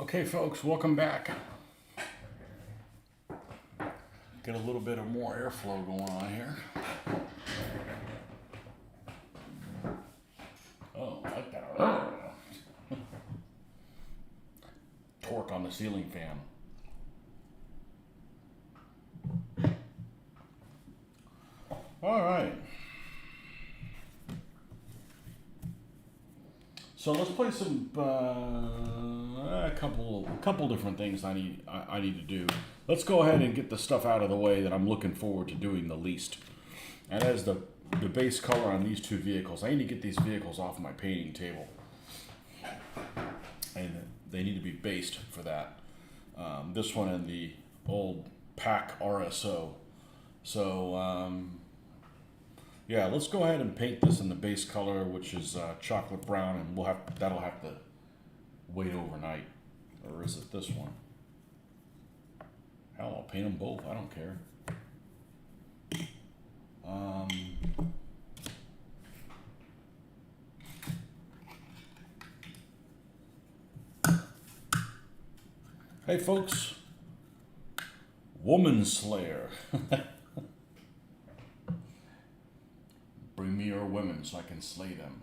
Okay, folks, welcome back. Get a little bit of more airflow going on here. Oh, I like that. Torque on the ceiling fan. All right. So let's play some a couple different things I need to do. Let's go ahead and get the stuff out of the way that I'm looking forward to doing the least. And as the base color on these two vehicles, I need to get these vehicles off my painting table, and they need to be based for that. This one and the old Pack RSO. So yeah, let's go ahead and paint this in the base color, which is chocolate brown, and that'll have to wait overnight. Or is it this one? Hell, I'll paint them both. I don't care. Hey, folks. Woman Slayer. Bring me your women so I can slay them.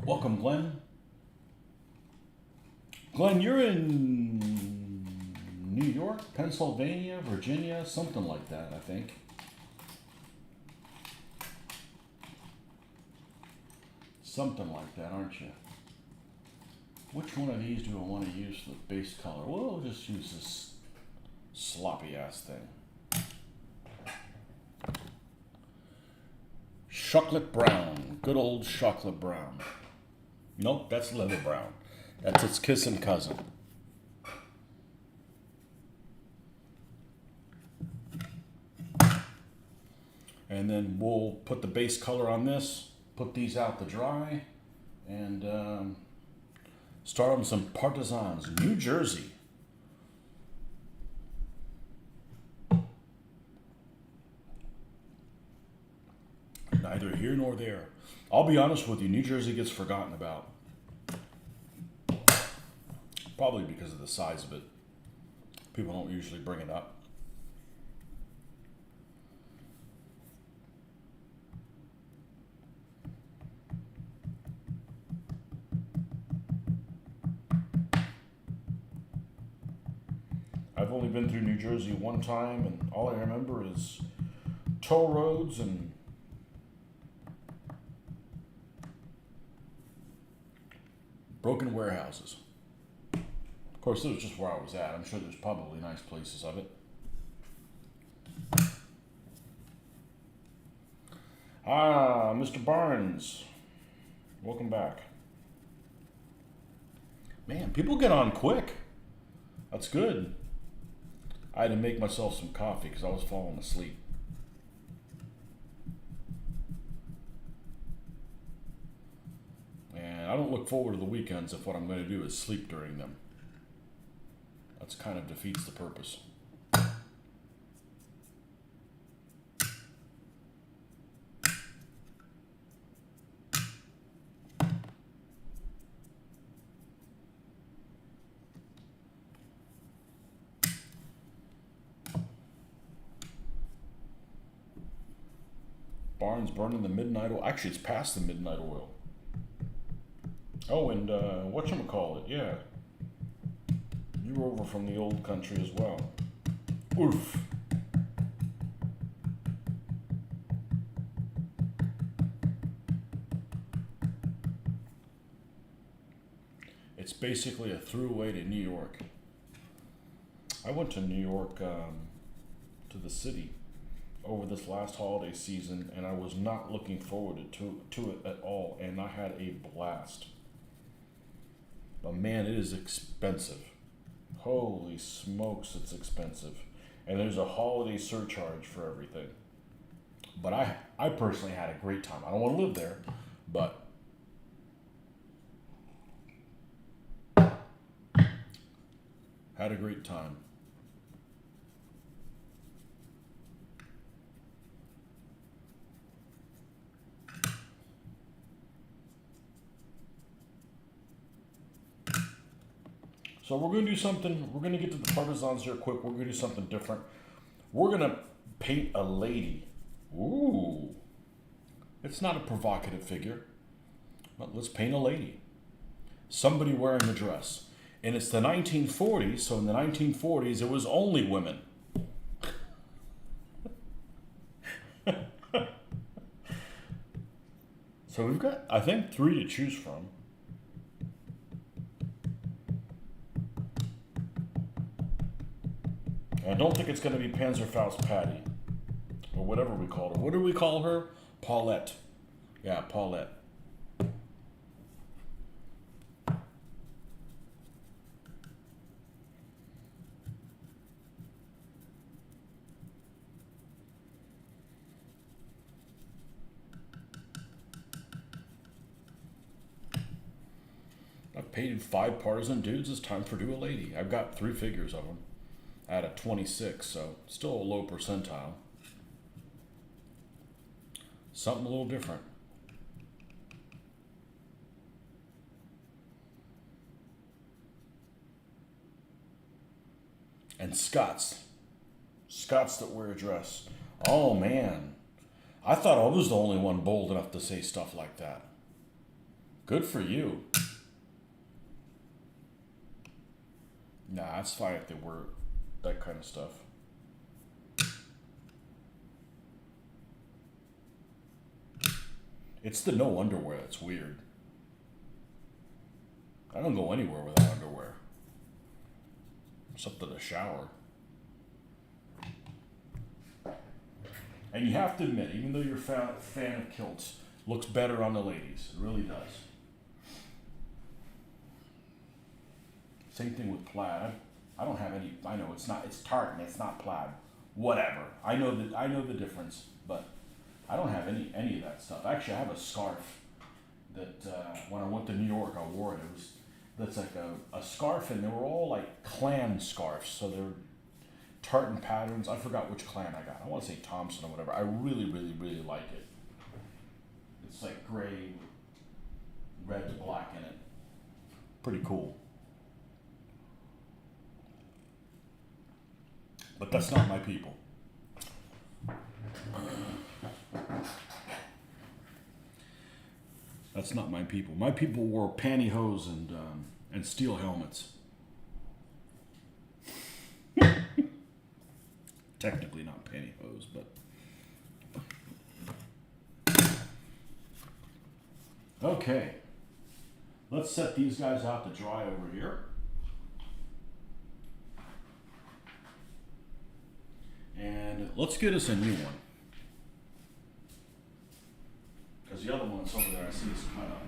Welcome, Glenn. Glenn, you're in New York, Pennsylvania, Virginia, something like that, I think. Something like that, aren't you? Which one of these do I want to use for the base color? Well, I'll just use this sloppy ass thing. Chocolate brown. Good old chocolate brown. Nope, that's leather brown. That's its kissing cousin. And then we'll put the base color on this, put these out to dry, and start on some Partisans, New Jersey. Neither here nor there. I'll be honest with you, New Jersey gets forgotten about. Probably because of the size of it. People don't usually bring it up. I've only been through New Jersey one time, and all I remember is toll roads and broken warehouses. Of course, this was just where I was at. I'm sure there's probably nice places of it. Ah, Mr. Barnes. Welcome back. Man, people get on quick. That's good. I had to make myself some coffee because I was falling asleep. And I don't look forward to the weekends if what I'm going to do is sleep during them. That's kind of defeats the purpose. Barnes burning the midnight oil. Actually, it's past the midnight oil. Oh, and whatchamacallit, yeah. You were over from the old country as well. Oof. It's basically a throughway to New York. I went to New York, to the city, over this last holiday season, and I was not looking forward to it at all, and I had a blast. But man, it is expensive. Holy smokes, it's expensive. And there's a holiday surcharge for everything. But I personally had a great time. I don't want to live there, but had a great time. So we're going to do something, we're going to get to the partisans here quick. We're going to do something different. We're going to paint a lady. Ooh. It's not a provocative figure, but let's paint a lady. Somebody wearing a dress. And it's the 1940s, so in the 1940s, it was only women. So we've got, I think, 3 to choose from. I don't think it's going to be Panzerfaust Patty, or whatever we call her. What do we call her? Paulette. Yeah, Paulette. I've painted 5 partisan dudes. It's time for do a lady. I've got 3 figures of them out of 26, so still a low percentile. Something a little different. And Scots that wear a dress. Oh man, I thought I was the only one bold enough to say stuff like that. Good for you. Nah, it's fine if they wear that kind of stuff. It's the no underwear that's weird. I don't go anywhere without underwear. Except to the shower. And you have to admit, even though you're a fan of kilts, looks better on the ladies. It really does. Same thing with plaid. I don't have any. I know it's not. It's tartan. It's not plaid. Whatever. I know the difference, but I don't have any of that stuff. Actually, I have a scarf that when I went to New York, I wore it. That's like a scarf, and they were all like clan scarves. So they're tartan patterns. I forgot which clan I got. I want to say Thompson or whatever. I really, really, really like it. It's like gray, red to black in it. Pretty cool. But that's not my people. That's not my people. My people wore pantyhose and steel helmets. Technically not pantyhose, but okay. Let's set these guys out to dry over here. And let's get us a new one. Because the other one's over there, I see is cut up.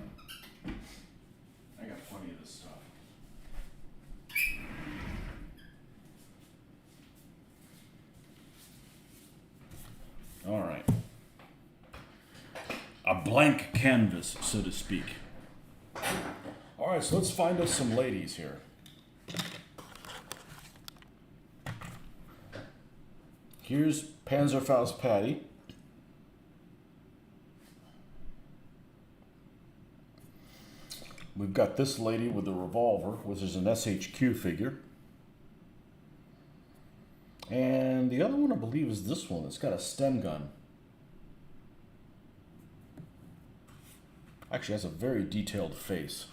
I got plenty of this stuff. All right. A blank canvas, so to speak. All right, so let's find us some ladies here. Here's Panzerfaust Patty. We've got this lady with a revolver, which is an SHQ figure. And the other one, I believe, is this one. It's got a stem gun. Actually has a very detailed face.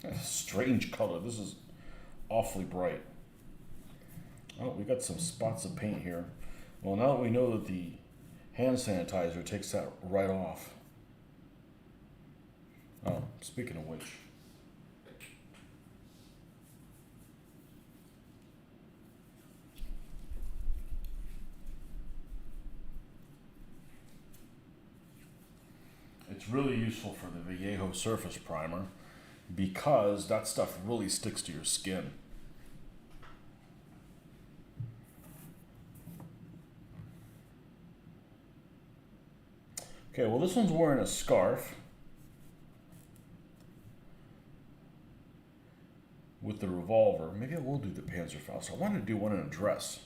A strange color. This is awfully bright. Oh, we got some spots of paint here. Well, now that we know that the hand sanitizer takes that right off. Oh, speaking of which. It's really useful for the Vallejo surface primer because that stuff really sticks to your skin. Okay, well this one's wearing a scarf with the revolver. Maybe I will do the Panzerfaust. I wanted to do one in a dress.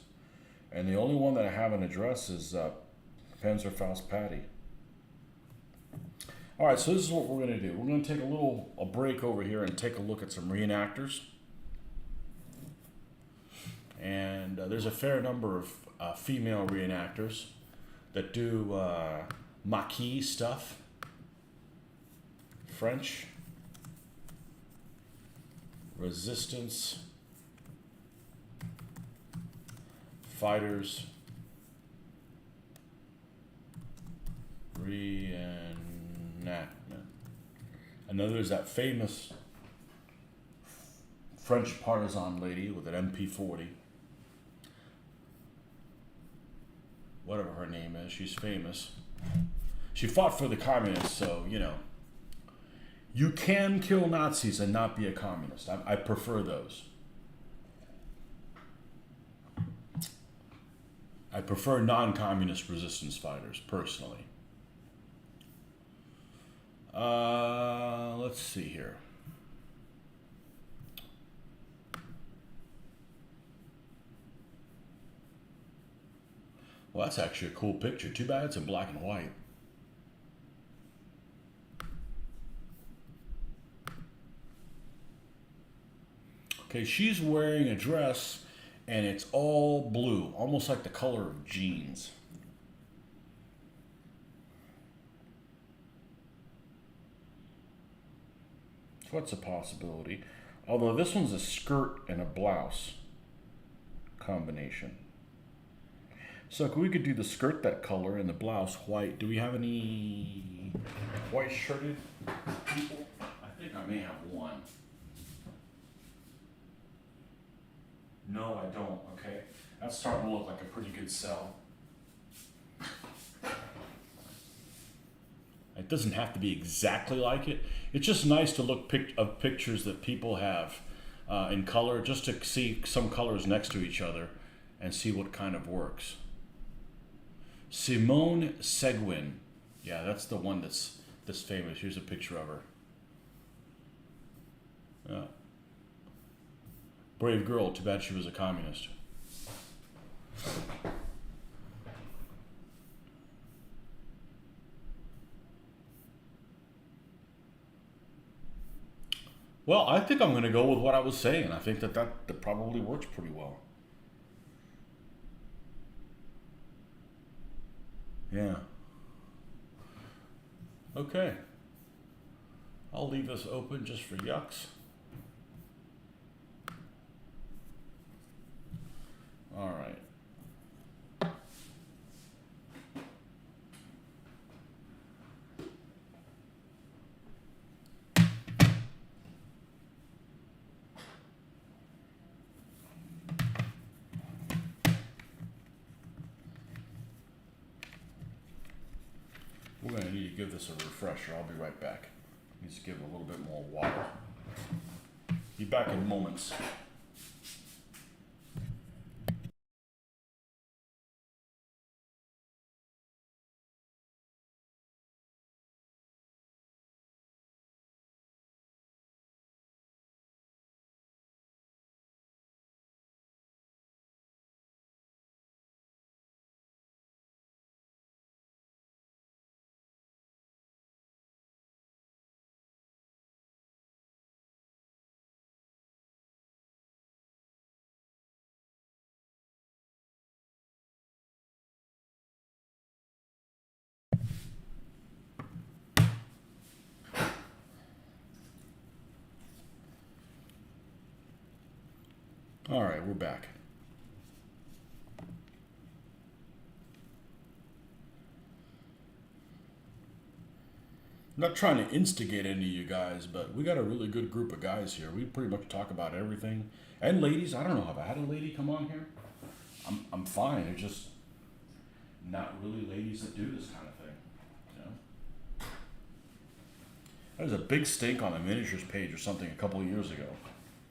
And the only one that I have in a dress is Panzerfaust Patty. All right, so this is what we're going to do. We're going to take a break over here and take a look at some reenactors. And there's a fair number of female reenactors that do maquis stuff, French, resistance, fighters, reenactment. And then there's that famous French partisan lady with an MP40. Whatever her name is, she's famous. She fought for the communists, so, you know. You can kill Nazis and not be a communist. I prefer those. I prefer non-communist resistance fighters, personally. Let's see here. Well, that's actually a cool picture. Too bad it's in black and white. Okay, she's wearing a dress and it's all blue, almost like the color of jeans. So what's a possibility? Although this one's a skirt and a blouse combination. So we could do the skirt that color and the blouse white. Do we have any white shirted people? I think I may have one. No, I don't, okay. That's starting to look like a pretty good sell. It doesn't have to be exactly like it. It's just nice to look of pictures that people have in color, just to see some colors next to each other and see what kind of works. Simone Seguin. Yeah, that's the one that's famous. Here's a picture of her. Yeah. Brave girl. Too bad she was a communist. Well, I think I'm going to go with what I was saying. I think that probably works pretty well. Yeah. Okay. I'll leave this open just for yucks. All right. We're going to need to give this a refresher. I'll be right back. Needs to give it a little bit more water. Be back in moments. All right, we're back. I'm not trying to instigate any of you guys, but we got a really good group of guys here. We pretty much talk about everything. And ladies, I don't know, have I had a lady come on here? I'm fine. It's just not really ladies that do this kind of thing. You know? There was a big stink on the miniatures page or something a couple of years ago.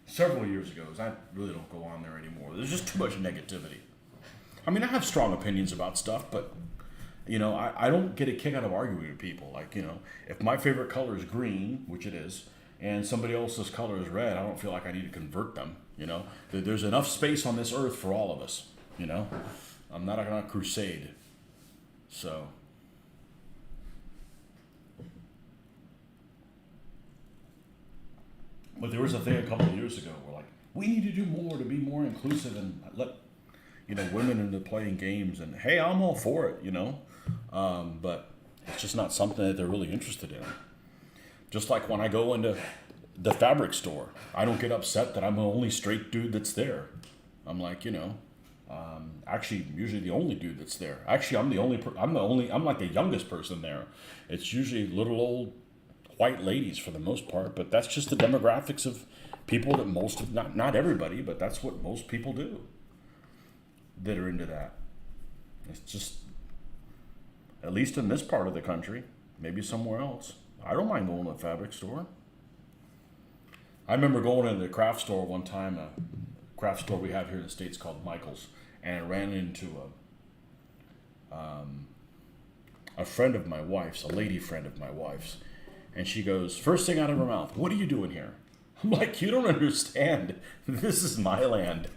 Several years ago. I really don't go on there anymore. There's just too much negativity. I mean, I have strong opinions about stuff, but you know, I don't get a kick out of arguing with people. Like, you know, if my favorite color is green, which it is, and somebody else's color is red, I don't feel like I need to convert them. You know, there's enough space on this earth for all of us. You know, I'm not on a crusade. So, but there was a thing a couple of years ago where like we need to do more to be more inclusive and let women into playing games. And hey, I'm all for it, but it's just not something that they're really interested in. Just like when I go into the fabric store, I don't get upset that I'm the only straight dude that's there. I'm like, actually, usually the only dude that's there. Actually, I'm like the youngest person there. It's usually little old white ladies for the most part, but that's just the demographics of people that not everybody, but that's what most people do that are into that. It's just, at least in this part of the country, maybe somewhere else. I don't mind going to a fabric store. I remember going into the craft store one time, a craft store we have here in the States called Michael's, and I ran into a friend of my wife's, a lady friend of my wife's, and she goes, first thing out of her mouth, "What are you doing here?" I'm like, you don't understand. This is my land.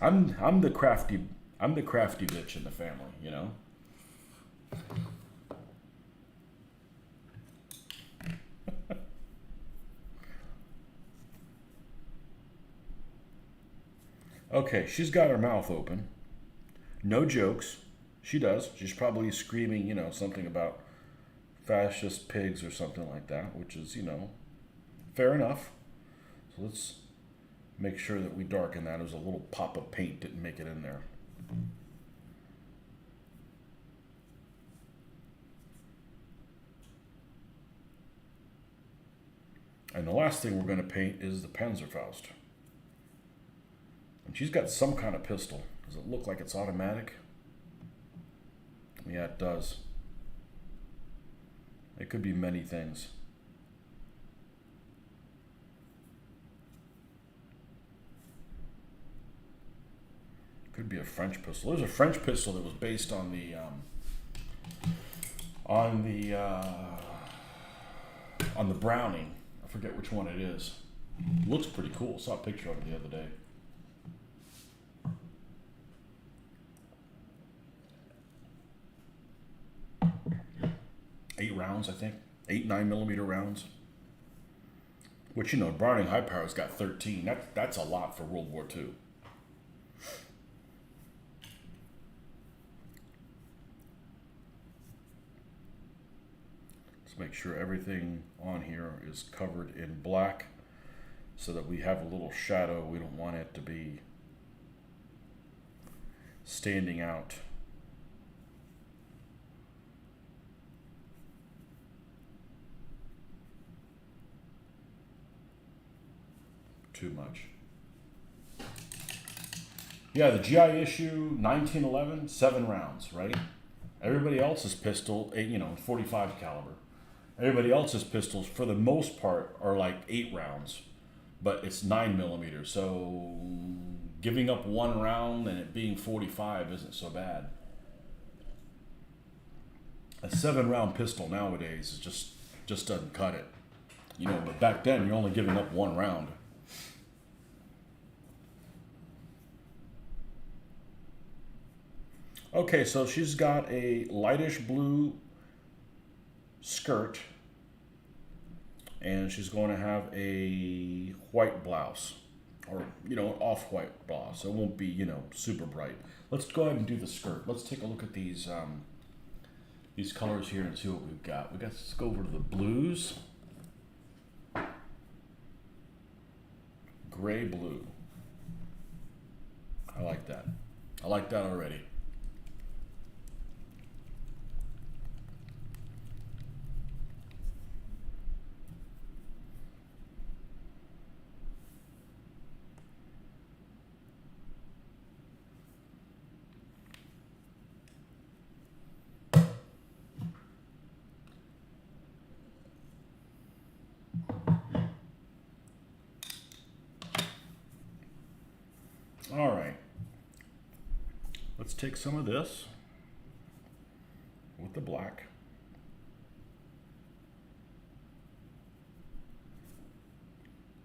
I'm the crafty bitch in the family. Okay, she's got her mouth open. No jokes. She does. She's probably screaming, something about fascist pigs or something like that, which is, fair enough. So let's make sure that we darken that. It was a little pop of paint didn't make it in there. And the last thing we're going to paint is the Panzerfaust. And she's got some kind of pistol. Does it look like it's automatic? Yeah, it does. It could be many things. Could be a French pistol. There's a French pistol that was based on the Browning. I forget which one it is. Looks pretty cool. Saw a picture of it the other day. Eight rounds, I think. 9mm rounds. Which, Browning High Power's got 13. That's a lot for World War II. Let's make sure everything on here is covered in black so that we have a little shadow. We don't want it to be standing out. Too much. Yeah, the GI issue 1911, 7 rounds, right? Everybody else's pistol, 45 caliber. Everybody else's pistols, for the most part, are like 8 rounds, but it's 9mm. So giving up 1 round and it being 45 isn't so bad. A 7-round pistol nowadays is just doesn't cut it, But back then you're only giving up 1 round. Okay, so she's got a lightish blue skirt, and she's going to have a white blouse, or an off-white blouse. It won't be super bright. Let's go ahead and do the skirt. Let's take a look at these colors here and see what we've got. Let's go over to the blues, gray blue. I like that. I like that already. All right, let's take some of this with the black.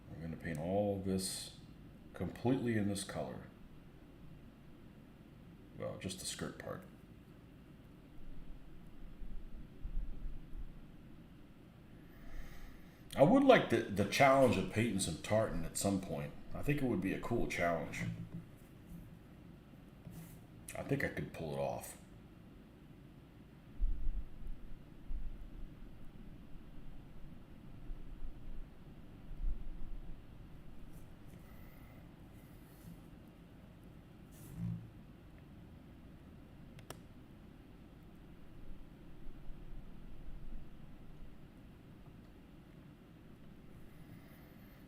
We're going to paint all of this completely in this color. Well, just the skirt part. I would like the challenge of painting some tartan at some point. I think it would be a cool challenge. I think I could pull it off.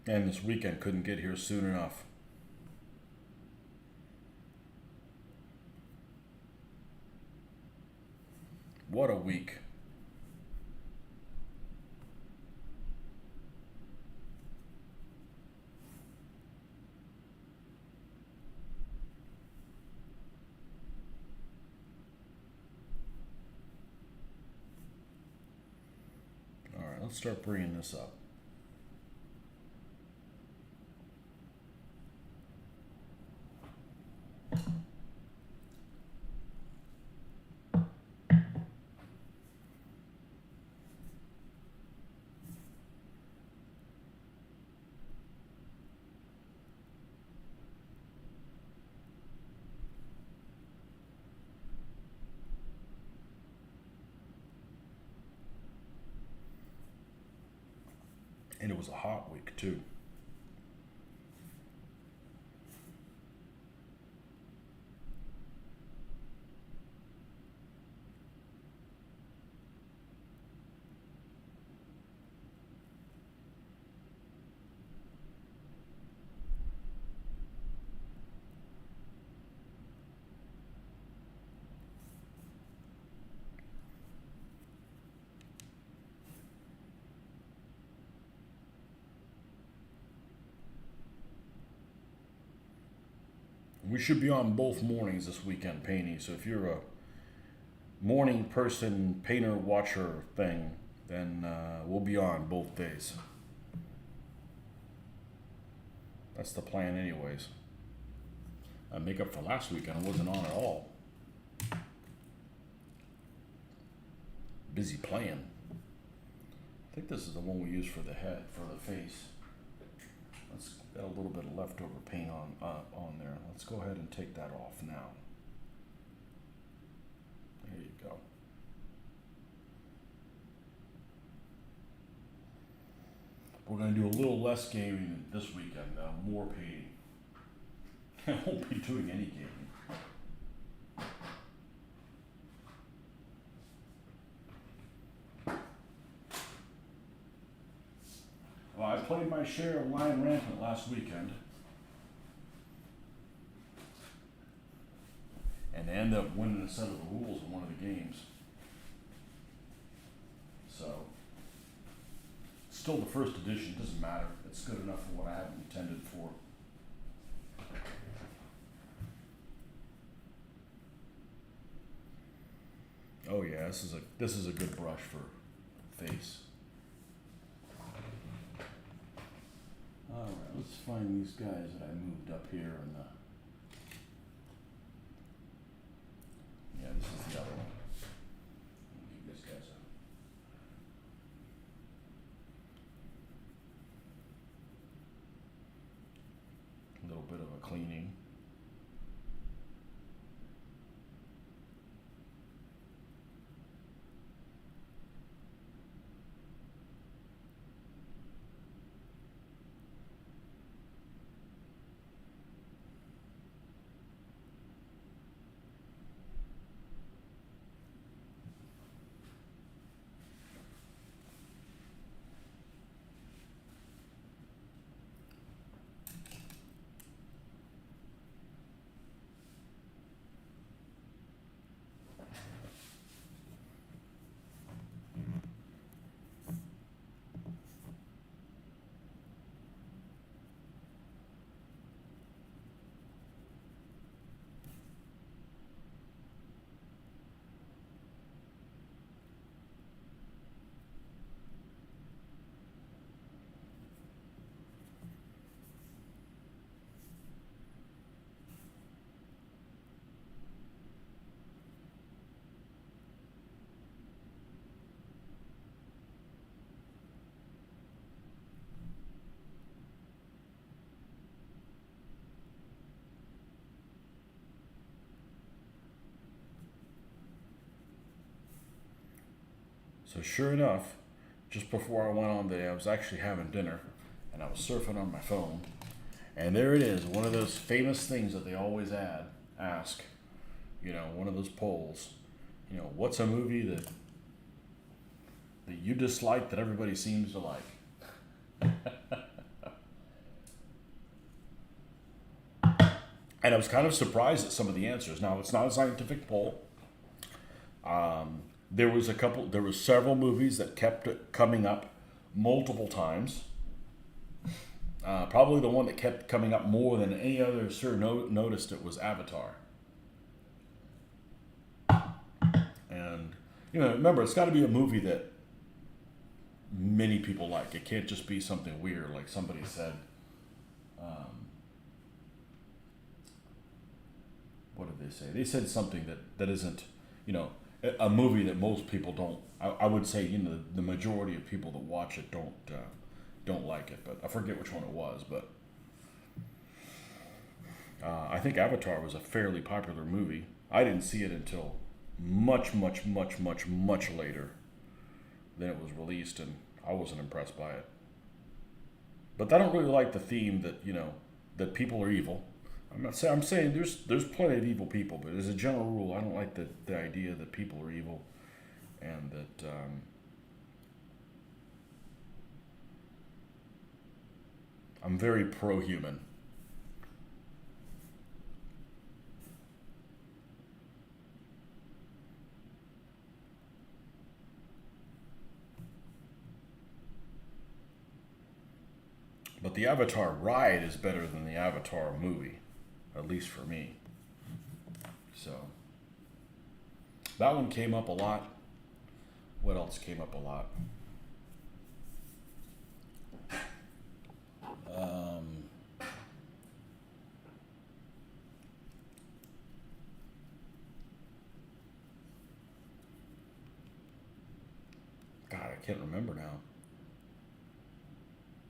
And this weekend couldn't get here soon enough. What a week. All right, let's start bringing this up. And it was a hot week too. We should be on both mornings this weekend painting. So if you're a morning person, painter, watcher thing, then we'll be on both days. That's the plan, anyways. I make up for last weekend. I wasn't on at all. Busy playing. I think this is the one we use for the head, for the face. Let's got a little bit of leftover paint on there. Let's go ahead and take that off now. There you go. We're going to do a little less gaming this weekend, more painting. I won't be doing any gaming. Well, I played my share of Lion Rampant last weekend. And I ended up winning a set of the rules in one of the games. So, still the first edition, doesn't matter. It's good enough for what I have intended for. Oh yeah, this is a good brush for face. All right, let's find these guys that I moved up here in the. Yeah, this is the other one. Give this guys a little bit of a cleaning. So sure enough, just before I went on there, I was actually having dinner, and I was surfing on my phone, and there it is, one of those famous things that they always ask, one of those polls, what's a movie that you dislike that everybody seems to like? And I was kind of surprised at some of the answers. Now, it's not a scientific poll. There was several movies that kept coming up multiple times. Probably the one that kept coming up more than any other noticed it was Avatar. And, remember, it's got to be a movie that many people like. It can't just be something weird, like somebody said. What did they say? They said something that isn't, a movie that most people don't. I would say, the majority of people that watch it don't like it. But I forget which one it was. But I think Avatar was a fairly popular movie. I didn't see it until much, much, much, much, much later than it was released, and I wasn't impressed by it. But I don't really like the theme that that people are evil. I'm saying there's plenty of evil people, but as a general rule, I don't like the idea that people are evil, and that I'm very pro-human. But the Avatar ride is better than the Avatar movie, at least for me. So that one came up a lot. What else came up a lot? Um, God, I can't remember now.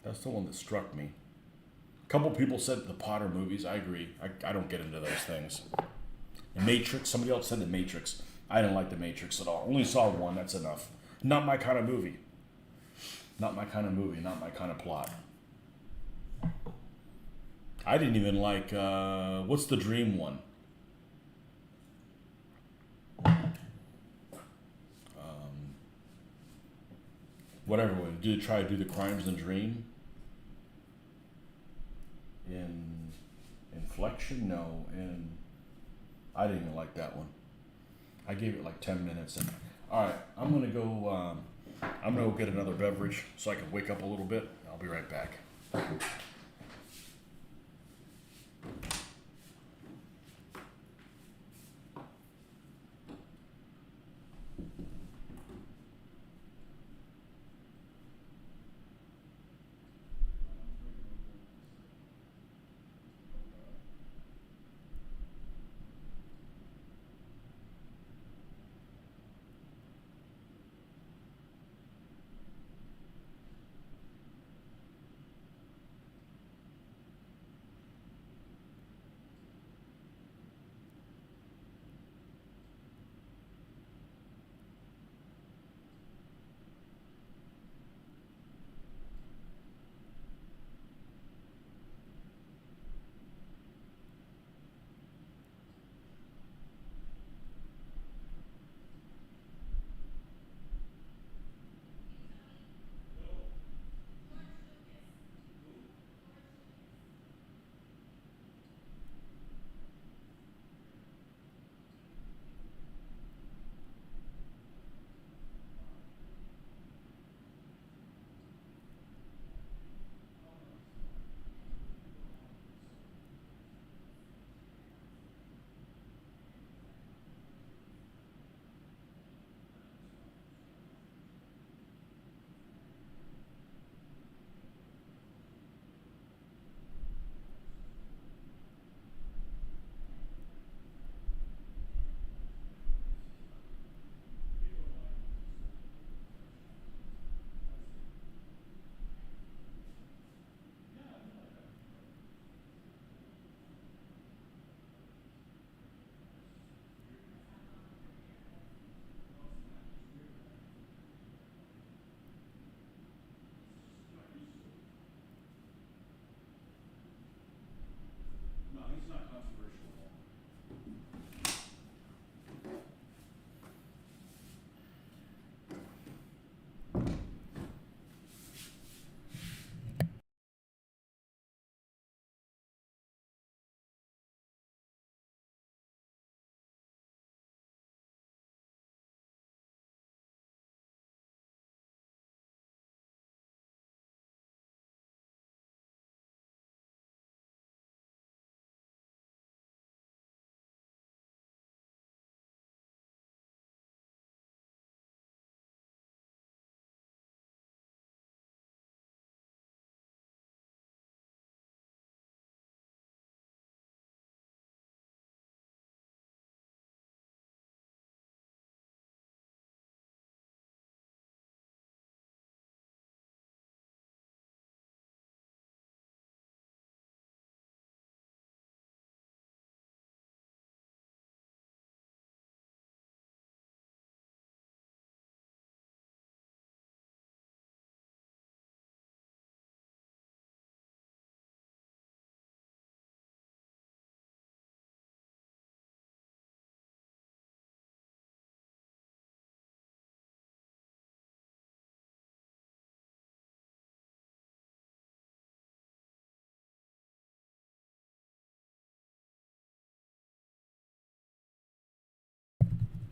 That's the one that struck me. A couple people said the Potter movies. I agree. I don't get into those things. The Matrix. Somebody else said the Matrix. I didn't like the Matrix at all. Only saw one. That's enough. Not my kind of movie. Not my kind of movie. Not my kind of plot. I didn't even like. What's the Dream one? Whatever one. Did you try to do the Crimes in Dream? In Inflection? No. I didn't even like that one. I gave it like 10 minutes. And all right, I'm gonna go. I'm gonna go get another beverage so I can wake up a little bit. I'll be right back.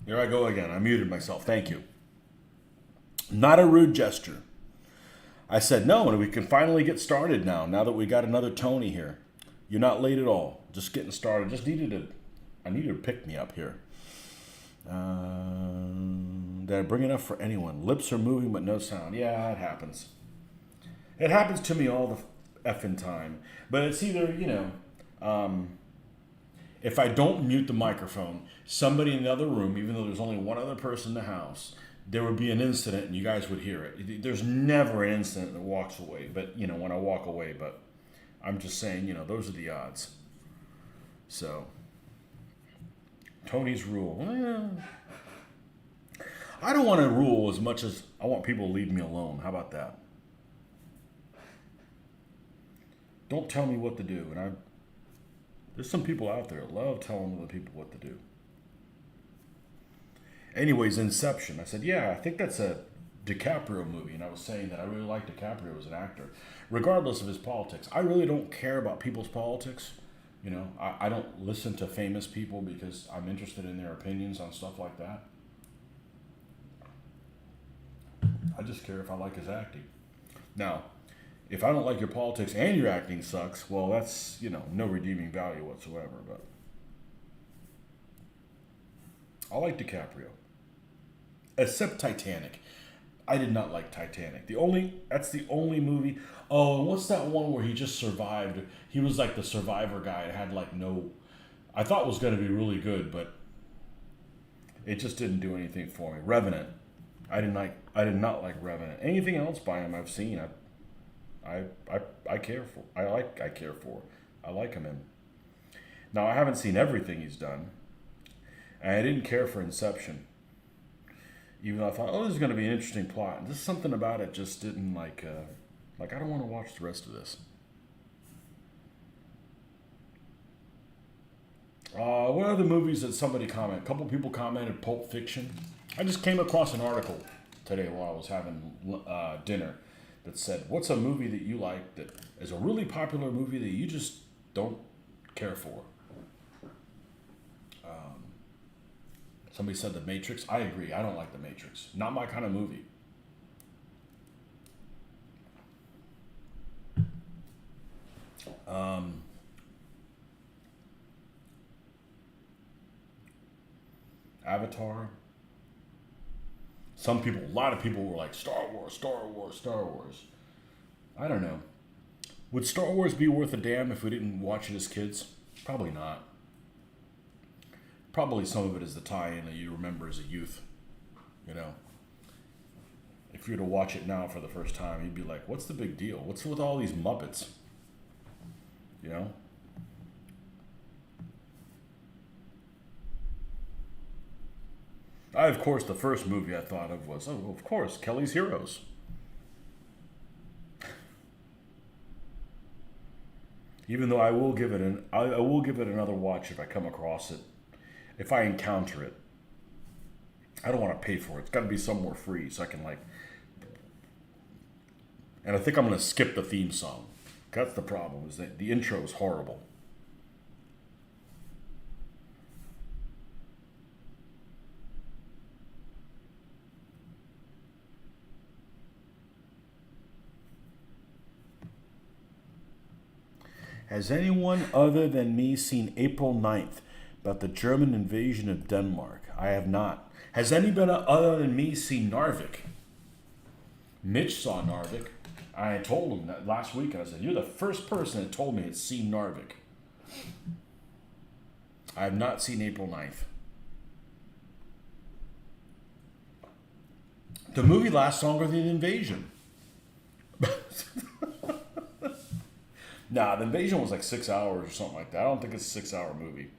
Here I go again. I muted myself. Thank you. Not a rude gesture. I said, no, and we can finally get started now that we got another Tony here. You're not late at all. Just getting started. I needed to pick me up here. Did I bring it up for anyone? Lips are moving but no sound. Yeah, it happens. It happens to me all the effing time. But it's either, if I don't mute the microphone, somebody in the other room, even though there's only one other person in the house, there would be an incident and you guys would hear it. There's never an incident that walks away, but, when I walk away, but I'm just saying, those are the odds. So, Tony's rule. I don't want to rule as much as I want people to leave me alone. How about that? Don't tell me what to do. And there's some people out there that love telling other people what to do. Anyways, Inception. I said, yeah, I think that's a DiCaprio movie. And I was saying that I really like DiCaprio as an actor, regardless of his politics. I really don't care about people's politics. I don't listen to famous people because I'm interested in their opinions on stuff like that. I just care if I like his acting. Now, if I don't like your politics and your acting sucks, well, that's, no redeeming value whatsoever. But I like DiCaprio. Except Titanic. I did not like Titanic. That's the only movie. Oh, and what's that one where he just survived? He was like the survivor guy. It had I thought it was going to be really good, but it just didn't do anything for me. Revenant. I did not like Revenant. Anything else by him I've seen, I care for. I care for. I like him in. Now I haven't seen everything he's done, and I didn't care for Inception. Even though I thought, this is going to be an interesting plot. And just something about it just didn't I don't want to watch the rest of this. What other movies did somebody comment? A couple people commented Pulp Fiction. I just came across an article today while I was having dinner that said, what's a movie that you like that is a really popular movie that you just don't care for? Somebody said The Matrix. I agree. I don't like The Matrix. Not my kind of movie. Avatar. A lot of people were like, Star Wars, Star Wars, Star Wars. I don't know. Would Star Wars be worth a damn if we didn't watch it as kids? Probably not. Probably some of it is the tie-in that you remember as a youth. If you were to watch it now for the first time, you'd be like, what's the big deal? What's with all these Muppets? Of course, the first movie I thought of was, of course, Kelly's Heroes. Even though I will give it another watch if I come across it, if I encounter it. I don't want to pay for it. It's got to be somewhere free so I can And I think I'm going to skip the theme song. That's the problem, is that the intro is horrible. Has anyone other than me seen April 9th about the German invasion of Denmark? I have not. Has anybody other than me seen Narvik? Mitch saw Narvik. I told him that last week, and I said, you're the first person that told me it's seen Narvik. I have not seen April 9th. The movie lasts longer than the invasion. Nah, the invasion was like 6 hours or something like that. I don't think it's a 6-hour movie.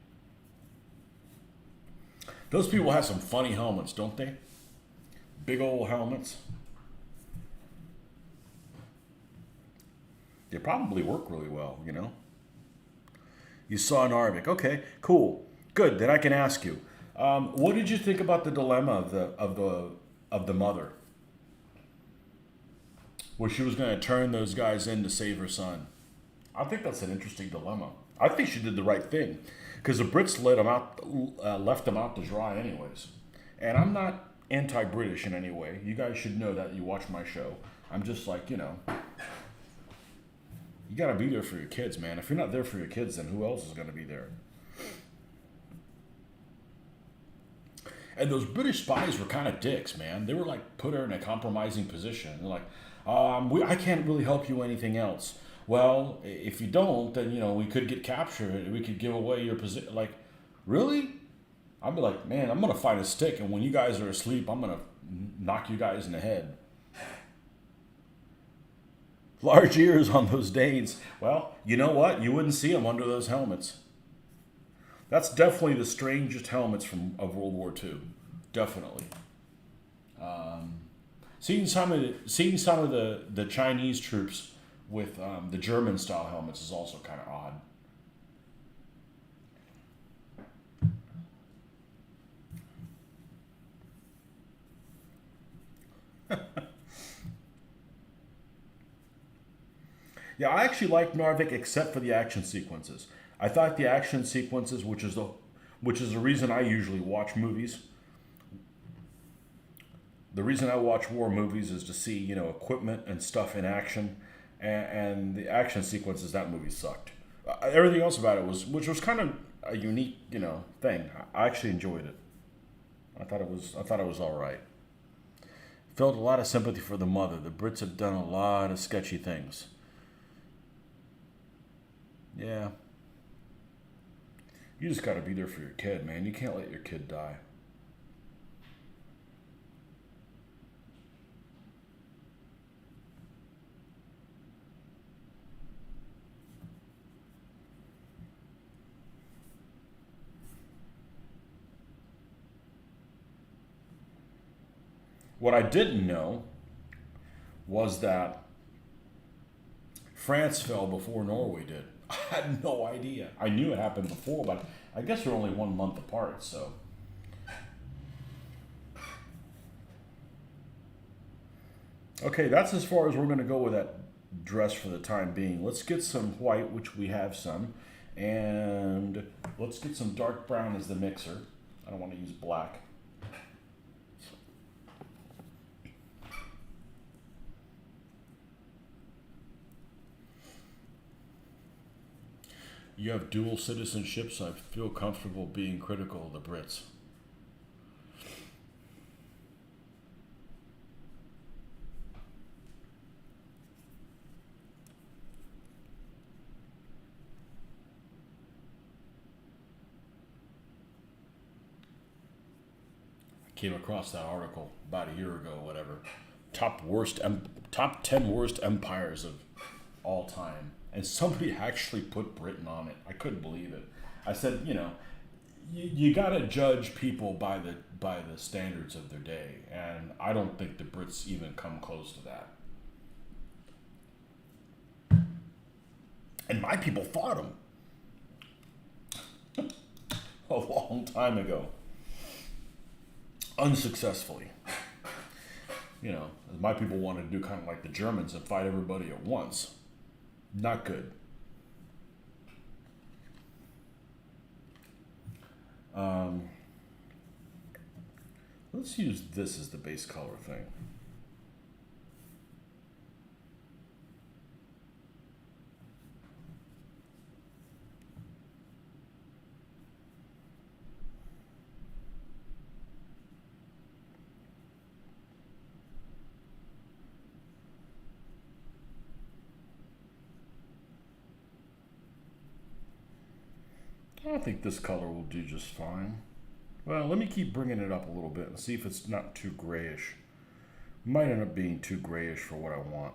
Those people have some funny helmets, don't they? Big old helmets. They probably work really well, You saw Narvik. Okay, cool. Good, then I can ask you. What did you think about the dilemma of the mother? Where she was going to turn those guys in to save her son. I think that's an interesting dilemma. I think she did the right thing, because the Brits left them out to dry anyways. And I'm not anti-British in any way. You guys should know that. You watch my show. I'm just like, you gotta be there for your kids, man. If you're not there for your kids, then who else is gonna be there? And those British spies were kind of dicks, man. They were like put her in a compromising position. They're like, I can't really help you anything else. Well, if you don't, then we could get captured. We could give away your position. Like, really? I'd be like, man, I'm gonna find a stick, and when you guys are asleep, I'm gonna knock you guys in the head. Large ears on those Danes. Well, you know what? You wouldn't see them under those helmets. That's definitely the strangest helmets of World War II. Definitely. Seeing some of the Chinese troops with the German style helmets is also kind of odd. Yeah, I actually like Narvik except for the action sequences. I thought the action sequences, which is the reason I usually watch movies. The reason I watch war movies is to see equipment and stuff in action, and the action sequences, that movie sucked. Everything else about it which was kind of a unique thing. I actually enjoyed it. I thought it was all right. Felt a lot of sympathy for the mother. The Brits have done a lot of sketchy things. Yeah. You just got to be there for your kid, man. You can't let your kid die. What I didn't know was that France fell before Norway did. I had no idea. I knew it happened before, but I guess they're only 1 month apart, so. Okay, that's as far as we're going to go with that dress for the time being. Let's get some white, which we have some, and let's get some dark brown as the mixer. I don't want to use black. You have dual citizenship, so I feel comfortable being critical of the Brits. I came across that article about a year ago, whatever. Top 10 worst empires of all time. And somebody actually put Britain on it. I couldn't believe it. I said, you got to judge people by the standards of their day, and I don't think the Brits even come close to that. And my people fought them a long time ago, unsuccessfully. My people wanted to do kind of like the Germans and fight everybody at once. Not good. Let's use this as the base color thing. I think this color will do just fine. Well, let me keep bringing it up a little bit and see if it's not too grayish. Might end up being too grayish for what I want.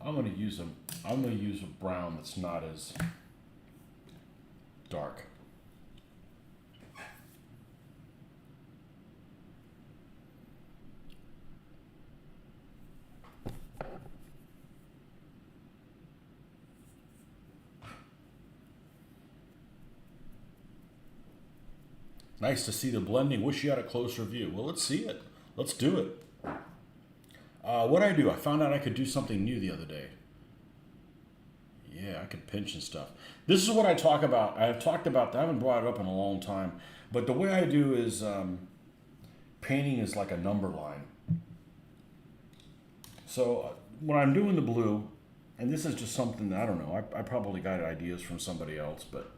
I'm gonna use a brown that's not as dark. Nice to see the blending. Wish you had a closer view. Well, let's see it. Let's do it. What I do, I found out I could do something new the other day. Yeah, I could pinch and stuff. This is what I talk about. I've talked about that. I haven't brought it up in a long time. But the way I do is painting is like a number line. So when I'm doing the blue, and this is just something that, I don't know, I probably got ideas from somebody else, but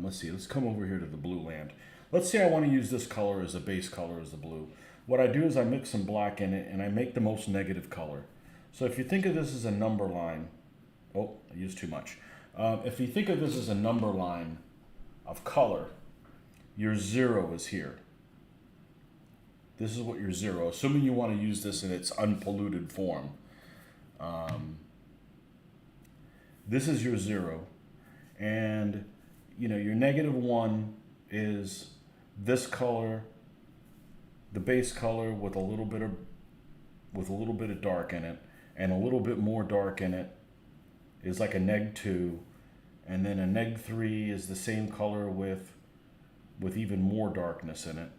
let's see. Let's come over here to the blue land. Let's say I want to use this color as a base color as the blue. What I do is I mix some black in it, and I make the most negative color. So if you think of this as a number line, oh, I used too much. If you think of this as a number line of color, your 0 is here. This is what your 0, assuming you want to use this in its unpolluted form. This is your 0. And, you know, your -1 is this color, the base color with a little bit of dark in it, and a little bit more dark in it is like a -2, and then a -3 is the same color with even more darkness in it.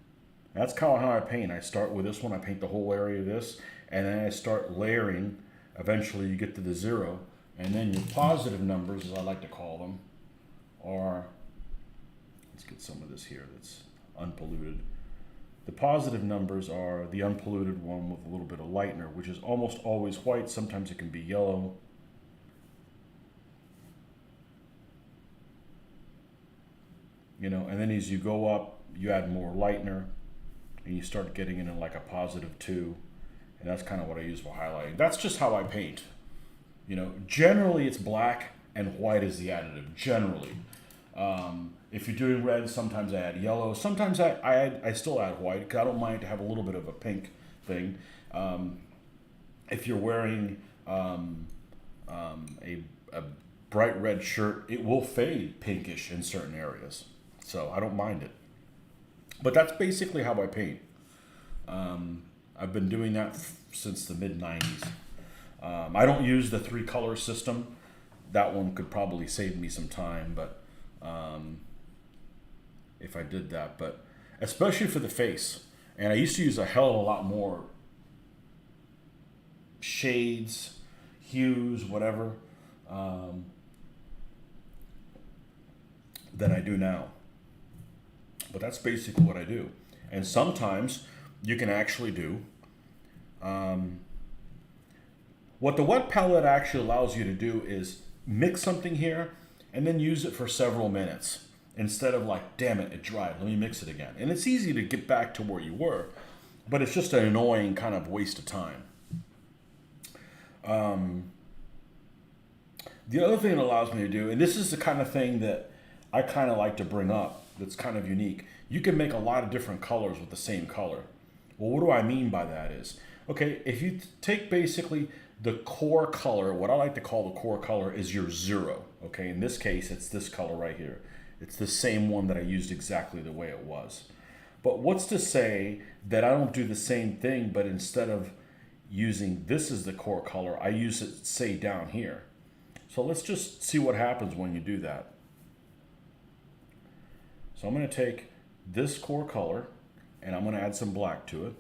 That's kind of how I paint. I start with this one, I paint the whole area of this, and then I start layering. Eventually you get to the 0, and then your positive numbers, as I like to call them, are, let's get some of this here that's unpolluted. The positive numbers are the unpolluted one with a little bit of lightener, which is almost always white. Sometimes it can be yellow. You know, and then as you go up, you add more lightener, and you start getting into like a +2, and that's kind of what I use for highlighting. That's just how I paint. You know, generally it's black and white is the additive, generally. If you're doing red, sometimes I add yellow. Sometimes I still add white, because I don't mind to have a little bit of a pink thing. If you're wearing a bright red shirt, it will fade pinkish in certain areas. So I don't mind it. But that's basically how I paint. I've been doing that since the mid-90s. I don't use the 3-color system. That one could probably save me some time, but if I did that, but especially for the face. And I used to use a hell of a lot more shades, hues, whatever, than I do now. But that's basically what I do. And sometimes you can actually do what the wet palette actually allows you to do is mix something here and then use it for several minutes instead of like, damn it, it dried, let me mix it again. And it's easy to get back to where you were, but it's just an annoying kind of waste of time. The other thing it allows me to do, and this is the kind of thing that I kind of like to bring up that's kind of unique. You can make a lot of different colors with the same color. Well, what do I mean by that is, okay, if you take basically the core color, what I like to call the core color is your 0. Okay, in this case, it's this color right here. It's the same one that I used exactly the way it was. But what's to say that I don't do the same thing, but instead of using this as the core color, I use it, say, down here. So let's just see what happens when you do that. So I'm going to take this core color and I'm going to add some black to it.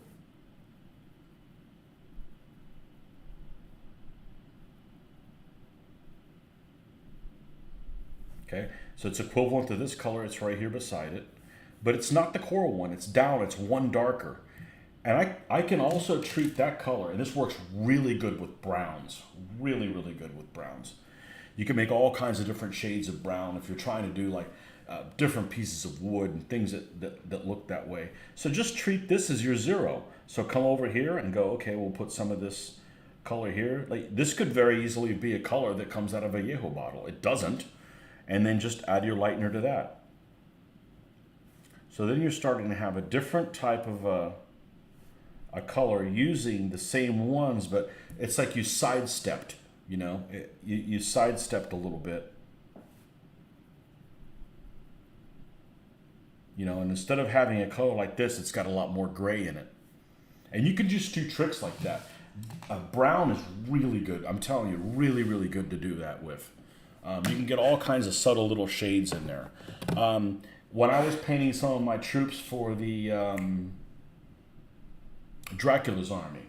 Okay, so it's equivalent to this color. It's right here beside it, but it's not the core one. It's down. It's one darker. And I can also treat that color, and this works really good with browns, really, really good with browns. You can make all kinds of different shades of brown if you're trying to do like different pieces of wood and things that look that way. So just treat this as your 0. So come over here and go, okay, we'll put some of this color here. Like this could very easily be a color that comes out of a Vallejo bottle. It doesn't. And then just add your lightener to that. So then you're starting to have a different type of a color using the same ones, but it's like you sidestepped, you know, you sidestepped a little bit. You know, and instead of having a color like this, it's got a lot more gray in it. And you can just do tricks like that. Brown is really good. I'm telling you, really, really good to do that with. You can get all kinds of subtle little shades in there. When I was painting some of my troops for the Dracula's army,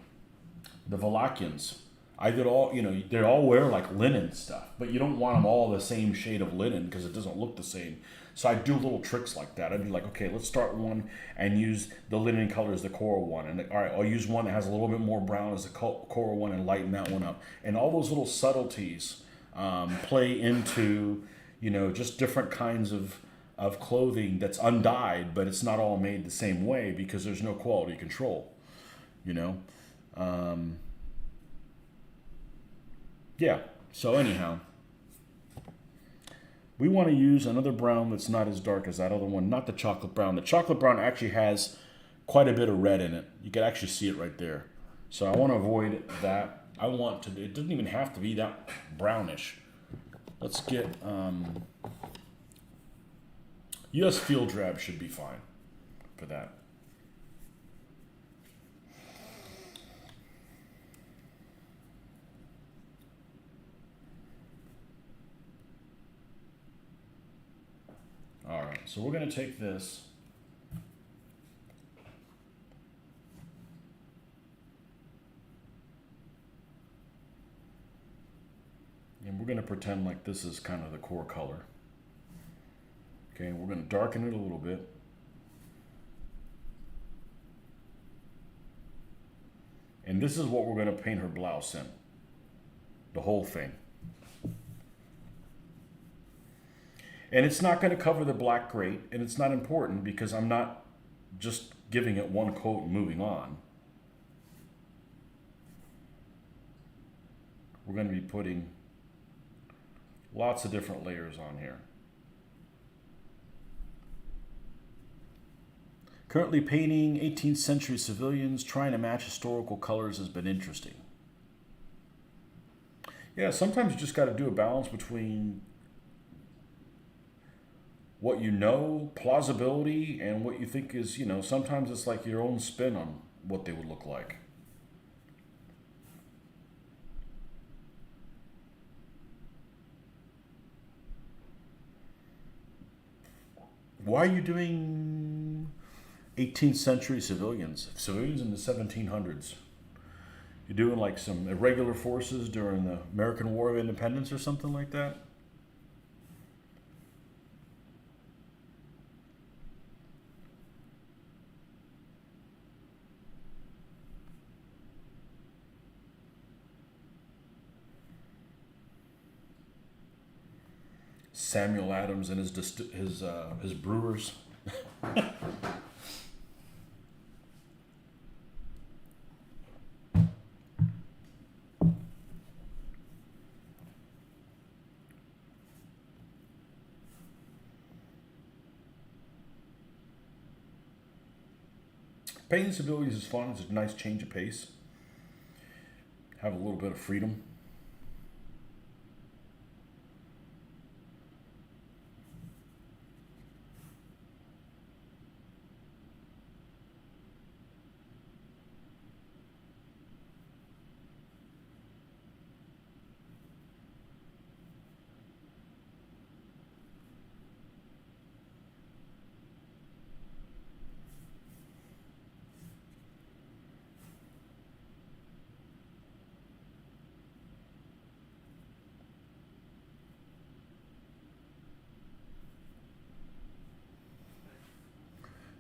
the Valachians. I did all, they all wear like linen stuff, but you don't want them all the same shade of linen because it doesn't look the same. So I do little tricks like that. I'd be like, okay, let's start one and use the linen color as the core one. And all right, I'll use one that has a little bit more brown as the core one and lighten that one up. And all those little subtleties play into, just different kinds of clothing that's undyed, but it's not all made the same way because there's no quality control, Yeah, so anyhow, we want to use another brown that's not as dark as that other one, not the chocolate brown. The chocolate brown actually has quite a bit of red in it. You can actually see it right there. So I want to avoid that. It doesn't even have to be that brownish. Let's get, US Field Drab should be fine for that. All right, so we're going to take this. And we're going to pretend like this is kind of the core color. Okay, we're going to darken it a little bit. And this is what we're going to paint her blouse in. The whole thing. And it's not going to cover the black grate, and it's not important because I'm not just giving it one coat and moving on. We're going to be putting lots of different layers on here. Currently painting 18th century civilians, trying to match historical colors has been interesting. Yeah, sometimes you just got to do a balance between what plausibility, and what you think is, sometimes it's like your own spin on what they would look like. Why are you doing 18th century civilians? Civilians in the 1700s. You're doing like some irregular forces during the American War of Independence or something like that? Samuel Adams and his brewers. Painting civilians is fun. It's a nice change of pace. Have a little bit of freedom.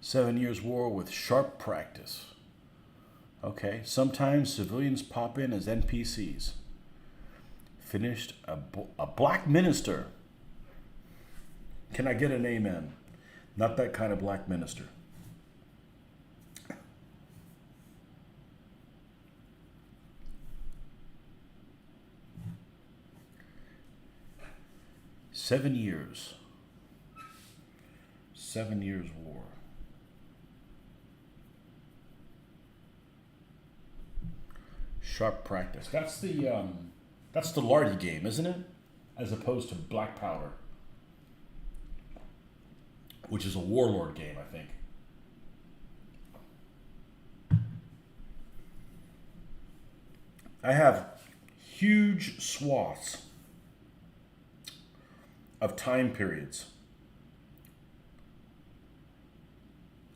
"7 Years' War with sharp practice." Okay, sometimes civilians pop in as NPCs. Finished a black minister. Can I get an amen? Not that kind of black minister. "7 years. 7 years' war. Sharp practice. That's the Lardy game, isn't it? As opposed to Black Powder, which is a warlord game, I think. I have huge swaths of time periods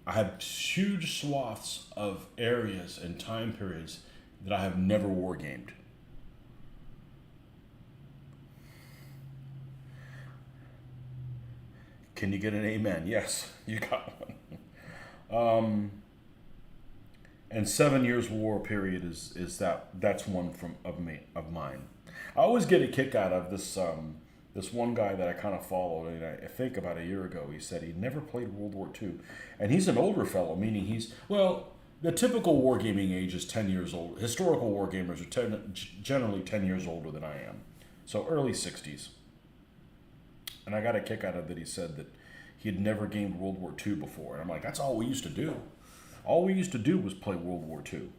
I have huge swaths of areas and time periods that I have never war gamed. Can you get an amen? Yes, you got one. And 7 years war period is that's one from of mine. I always get a kick out of this one guy that I kind of followed, and I think about a year ago, he said he never played World War II, and he's an older fellow, meaning he's well. The typical wargaming age is 10 years old. Historical wargamers are generally 10 years older than I am, so early 60s. And I got a kick out of that. He said that he had never gamed World War II before, and I'm like, that's all we used to do. All we used to do was play World War II.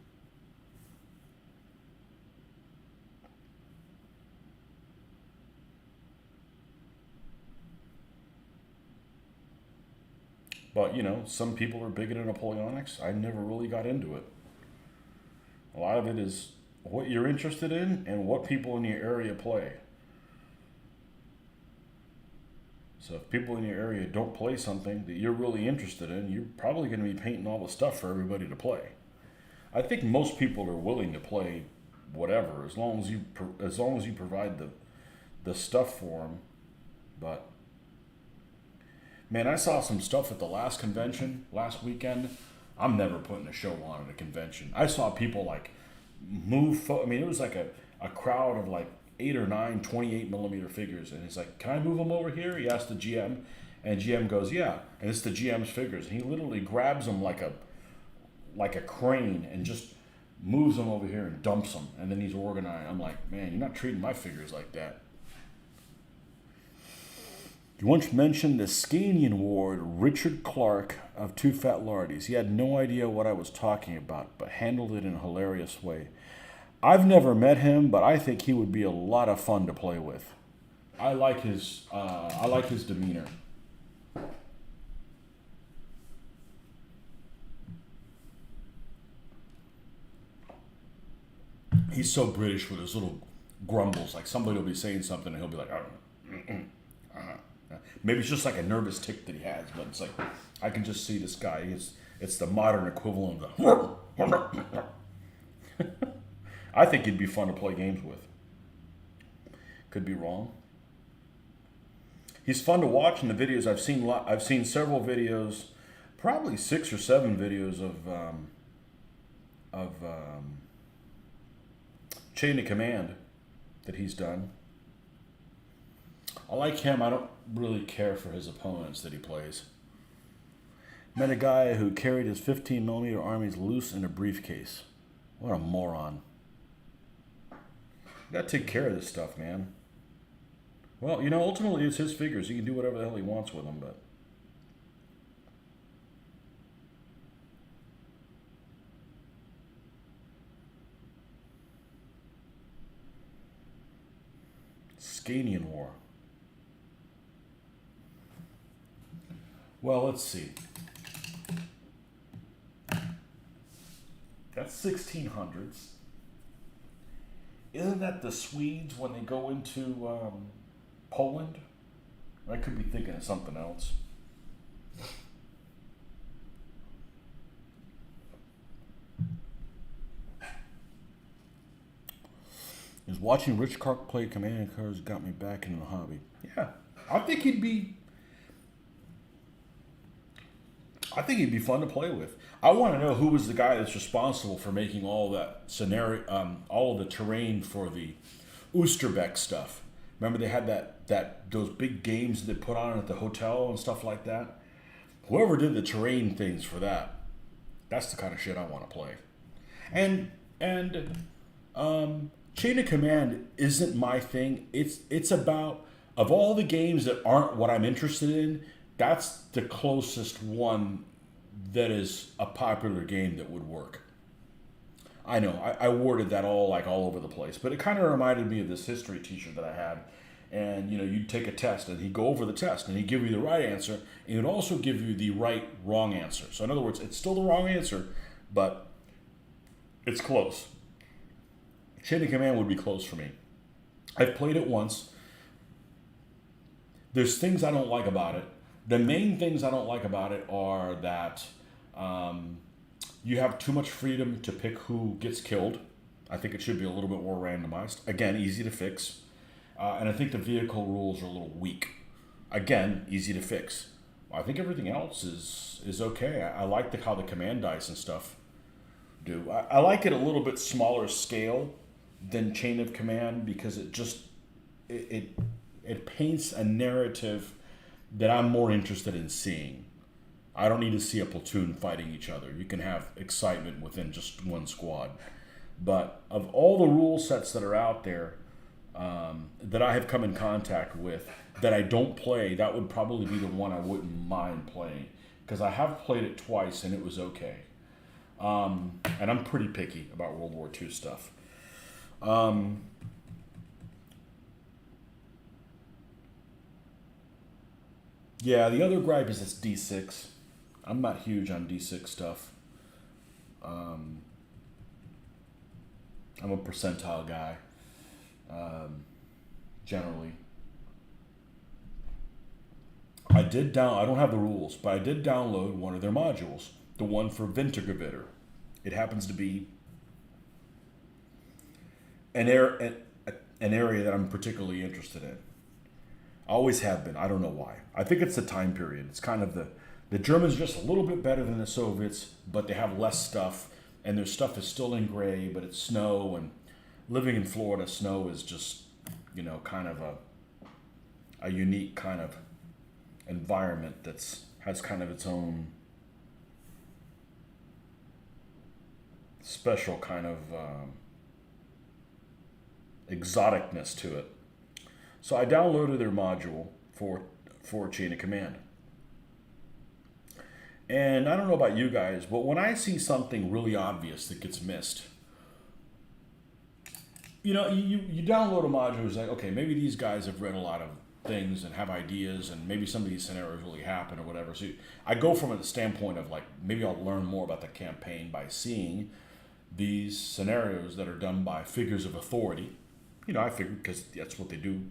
But, some people are big into Napoleonics. I never really got into it. A lot of it is what you're interested in and what people in your area play. So if people in your area don't play something that you're really interested in, you're probably going to be painting all the stuff for everybody to play. I think most people are willing to play whatever as long as you provide the stuff for them. But man, I saw some stuff at the last convention last weekend. I'm never putting a show on at a convention. I saw people like I mean, it was like a crowd of like 8 or 9 28mm figures, and he's like, "Can I move them over here?" He asked the GM, and GM goes, "Yeah." And it's the GM's figures, and he literally grabs them like a crane and just moves them over here and dumps them, and then he's organized. I'm like, man, you're not treating my figures like that. You once mentioned the Scanian ward, Richard Clark of Two Fat Lardies. He had no idea what I was talking about, but handled it in a hilarious way. I've never met him, but I think he would be a lot of fun to play with. I like his demeanor. He's so British with his little grumbles. Like somebody will be saying something and he'll be like, maybe it's just like a nervous tick that he has, but it's like I can just see this guy. It's the modern equivalent of the. I think he'd be fun to play games with. Could be wrong. He's fun to watch in the videos. I've seen several videos, probably 6 or 7 videos of Chain of Command that he's done. I like him. I don't really care for his opponents that he plays. Met a guy who carried his 15mm armies loose in a briefcase. What a moron. You gotta take care of this stuff, man. Well, ultimately it's his figures. He can do whatever the hell he wants with them, but... Scanian War. Well, let's see. That's 1600s. Isn't that the Swedes when they go into Poland? I could be thinking of something else. Is watching Rich Clark play Command cards got me back into the hobby. Yeah, I think he'd be fun to play with. I want to know who was the guy that's responsible for making all that scenario, all of the terrain for the Oosterbeck stuff. Remember they had those big games that they put on at the hotel and stuff like that. Whoever did the terrain things for that's the kind of shit I want to play. And Chain of Command isn't my thing. It's about, of all the games that aren't what I'm interested in, that's the closest one that is a popular game that would work. I know, I worded that all over the place, but it kind of reminded me of this history teacher that I had. And, you'd take a test, and he'd go over the test, and he'd give you the right answer, and he'd also give you the right wrong answer. So in other words, it's still the wrong answer, but it's close. Chain of Command would be close for me. I've played it once. There's things I don't like about it. The main things I don't like about it are that Um, you have too much freedom to pick who gets killed. I think it should be a little bit more randomized. Again, easy to fix. And I think the vehicle rules are a little weak. Again, easy to fix. I think everything else is okay. I like how the command dice and stuff do. I like it a little bit smaller scale than Chain of Command because it, it it paints a narrative that I'm more interested in seeing. I don't need to see a platoon fighting each other. You can have excitement within just one squad. But of all the rule sets that are out there that I have come in contact with that I don't play, that would probably be the one I wouldn't mind playing because I have played it twice and it was okay. And I'm pretty picky about World War II stuff. Yeah, the other gripe is it's D6. I'm not huge on D6 stuff. Um, I'm a percentile guy, generally. I don't have the rules, but I did download one of their modules, the one for Wintergewitter. It happens to be an, air, an area that I'm particularly interested in. I always have been. I don't know why. I think it's the time period. It's kind of the Germans are just a little bit better than the Soviets, but they have less stuff, and their stuff is still in gray, but it's snow, and living in Florida, snow is just, kind of a unique kind of environment that's has kind of its own special kind of exoticness to it. So I downloaded their module for Chain of Command. And I don't know about you guys, but when I see something really obvious that gets missed, you download a module, it's like, okay, maybe these guys have read a lot of things and have ideas, and maybe some of these scenarios really happen or whatever. So I go from a standpoint of like, maybe I'll learn more about the campaign by seeing these scenarios that are done by figures of authority. I figured because that's what they do.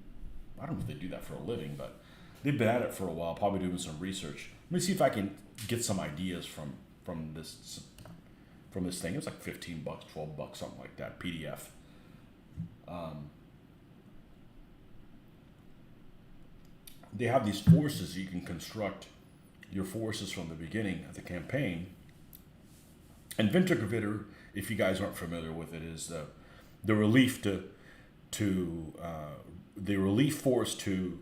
I don't know if they do that for a living, but they've been at it for a while, probably doing some research. Let me see if I can get some ideas from this thing. It was like $15, $12, something like that, PDF. They have these forces. You can construct your forces from the beginning of the campaign. And Wintergewitter, if you guys aren't familiar with it, is the relief the relief force to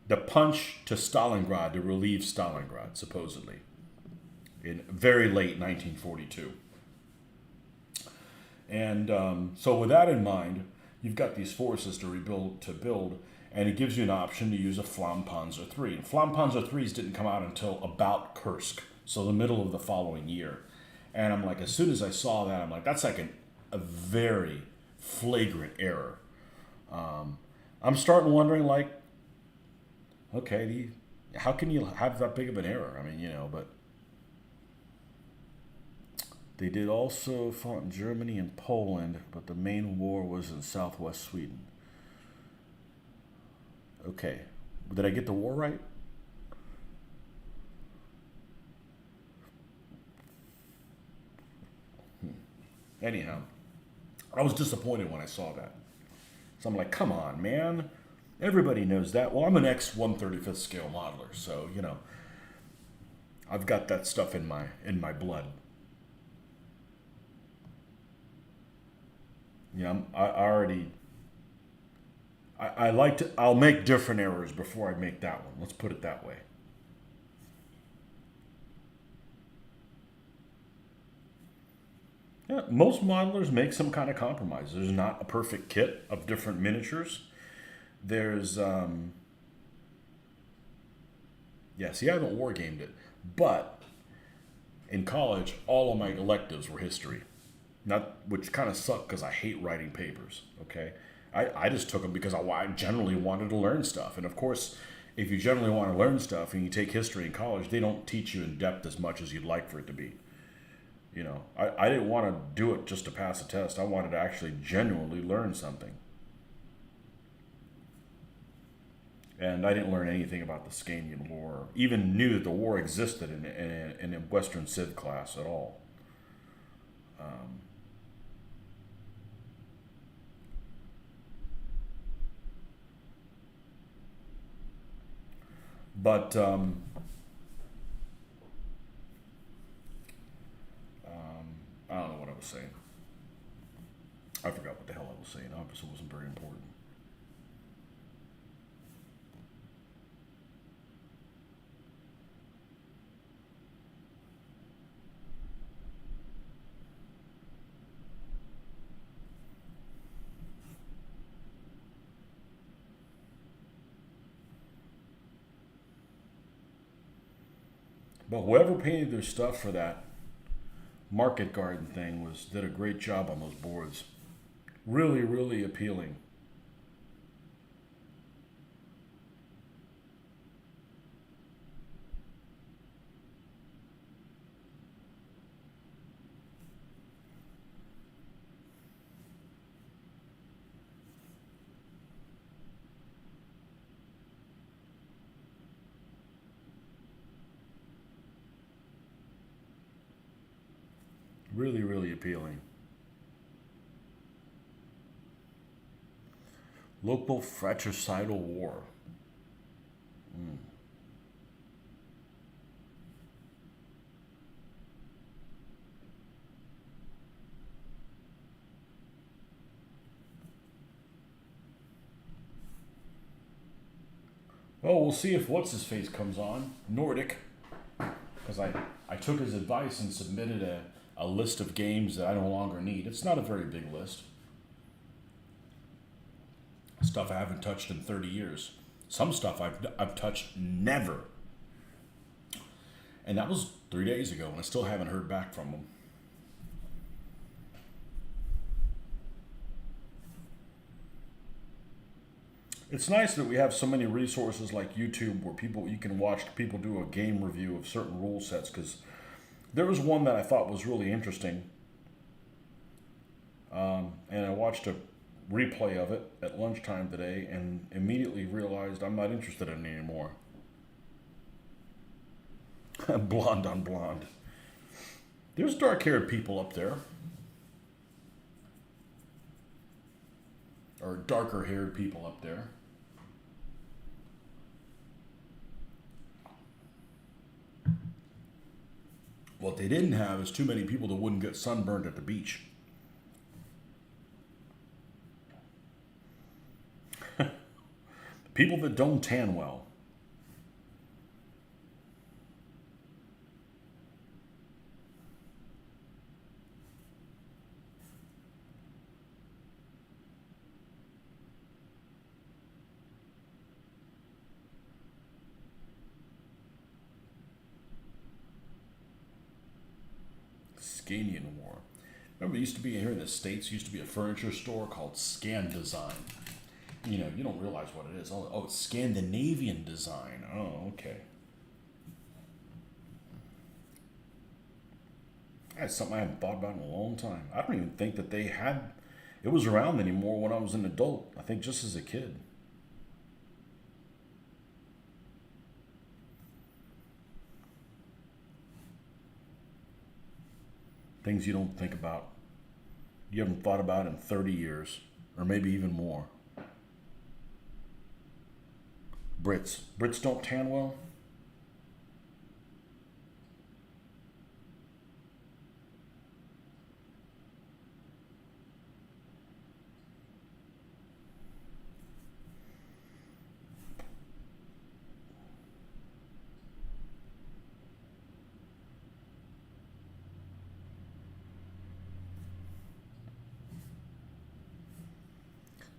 the punch to Stalingrad to relieve Stalingrad, supposedly, in very late 1942. And so with that in mind, you've got these forces to build, and it gives you an option to use a Flammpanzer 3. And Flammpanzer 3s didn't come out until about Kursk, so the middle of the following year. And I'm like, as soon as I saw that, I'm like, that's like a very flagrant error. I'm starting wondering, like, okay, how can you have that big of an error? I mean, but they did also fought in Germany and Poland, but the main war was in southwest Sweden. Okay, did I get the war right? Anyhow, I was disappointed when I saw that. So I'm like, come on, man. Everybody knows that. Well, I'm an ex-135th scale modeler, so, I've got that stuff in my blood. I'll make different errors before I make that one. Let's put it that way. Yeah, most modelers make some kind of compromise. There's not a perfect kit of different miniatures. There's, yeah, see, I haven't war gamed it, but in college, all of my electives were history. Not, which kind of sucked because I hate writing papers, okay? I just took them because I generally wanted to learn stuff. And of course, if you generally want to learn stuff and you take history in college, they don't teach you in depth as much as you'd like for it to be. I didn't want to do it just to pass a test. I wanted to actually genuinely learn something. And I didn't learn anything about the Scanian War, even knew that the war existed in a Western Civ class at all. Um, but I don't know what I was saying. I forgot what the hell I was saying. Obviously, it wasn't very important. But whoever painted their stuff for that market garden thing did a great job on those boards. Really, really appealing. Really, really appealing. Local fratricidal war. Mm. Well, we'll see if what's his face comes on Nordic, because I took his advice and submitted a list of games that I no longer need. It's not a very big list. Stuff I haven't touched in 30 years. Some stuff I've touched never. And that was 3 days ago, and I still haven't heard back from them. It's nice that we have so many resources like YouTube where you can watch people do a game review of certain rule sets, because there was one that I thought was really interesting, and I watched a replay of it at lunchtime today and immediately realized I'm not interested in it anymore. Blonde on blonde. There's dark-haired people up there, or darker-haired people up there. What they didn't have is too many people that wouldn't get sunburned at the beach. People that don't tan well. Scanian War. Remember, it used to be here in the States, used to be a furniture store called Scan Design. You don't realize what it is. Oh, it's Scandinavian design. Oh, okay. That's something I haven't thought about in a long time. I don't even think that it was around anymore when I was an adult. I think just as a kid. Things you don't think about. You haven't thought about in 30 years, or maybe even more. Brits. Brits don't tan well?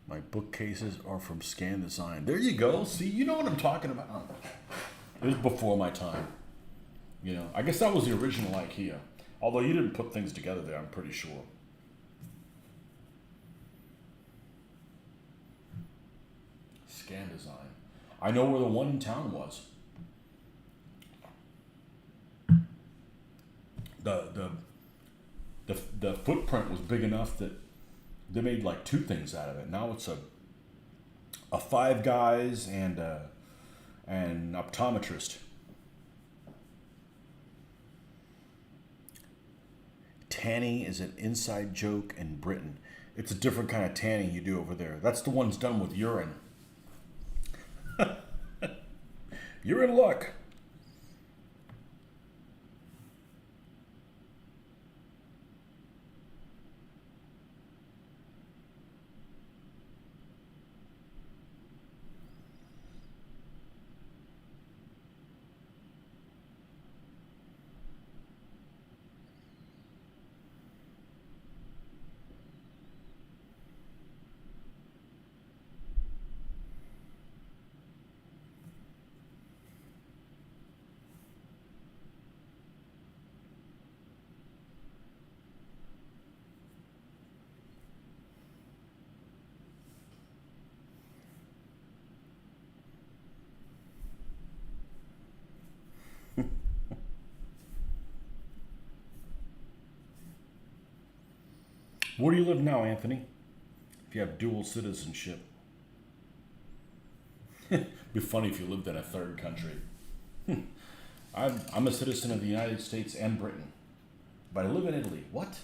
My bookcases are from Scan Design. There you go. See, you know what I'm talking about. It was before my time. I guess that was the original IKEA. Although you didn't put things together there, I'm pretty sure. Scan Design. I know where the one in town was. The the footprint was big enough that they made like two things out of it. Now it's a Five Guys and an optometrist. Tanning is an inside joke in Britain. It's a different kind of tanning you do over there. That's the one's done with urine. You're in luck. Where do you live now, Anthony? If you have dual citizenship. Be funny if you lived in a third country. I'm a citizen of the United States and Britain, but I live in Italy. What?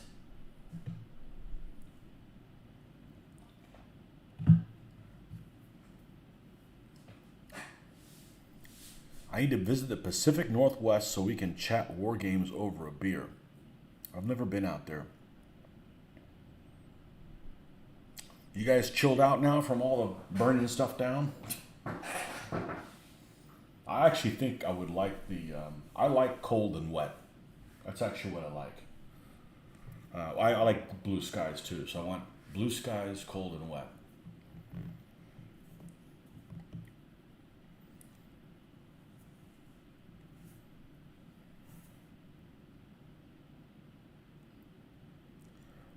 I need to visit the Pacific Northwest so we can chat war games over a beer. I've never been out there. You guys chilled out now from all the burning stuff down? I actually think I would like I like cold and wet. That's actually what I like. I like blue skies too, so I want blue skies, cold and wet.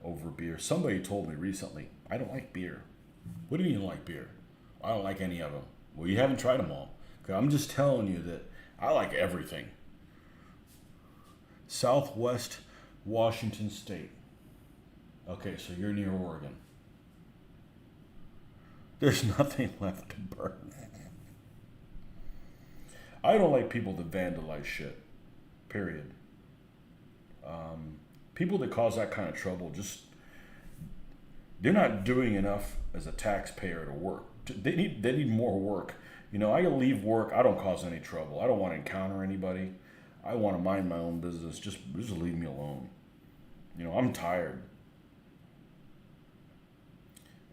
Over beer. Somebody told me recently, I don't like beer. What do you mean you don't like beer? I don't like any of them. Well, you haven't tried them all. 'Cause I'm just telling you that I like everything. Southwest Washington State. Okay, so you're near Oregon. There's nothing left to burn. I don't like people that vandalize shit. Period. People that cause that kind of trouble they're not doing enough as a taxpayer to work. They need more work. You know, I leave work. I don't cause any trouble. I don't want to encounter anybody. I want to mind my own business. Just leave me alone. You know, I'm tired.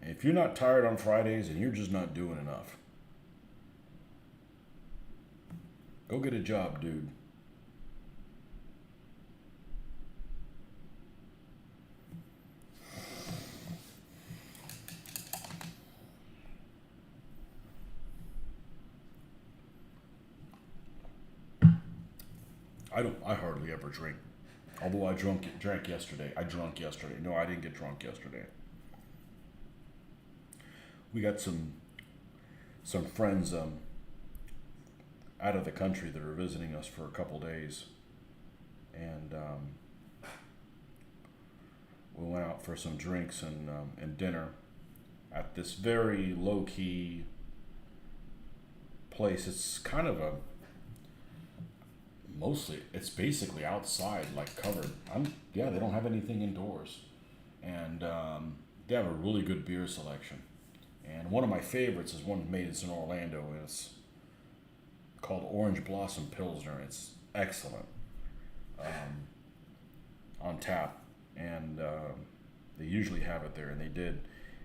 And if you're not tired on Fridays, then you're just not doing enough. Go get a job, dude. I hardly ever drink. Although I drank yesterday. I drunk yesterday. No, I didn't get drunk yesterday. We got some friends out of the country that are visiting us for a couple days, and we went out for some drinks and dinner at this very low key place. It's kind of it's basically outside, like covered. They don't have anything indoors, and they have a really good beer selection. And one of my favorites is one made in Orlando, and it's called Orange Blossom Pilsner. It's excellent, on tap, and they usually have it there, and they did.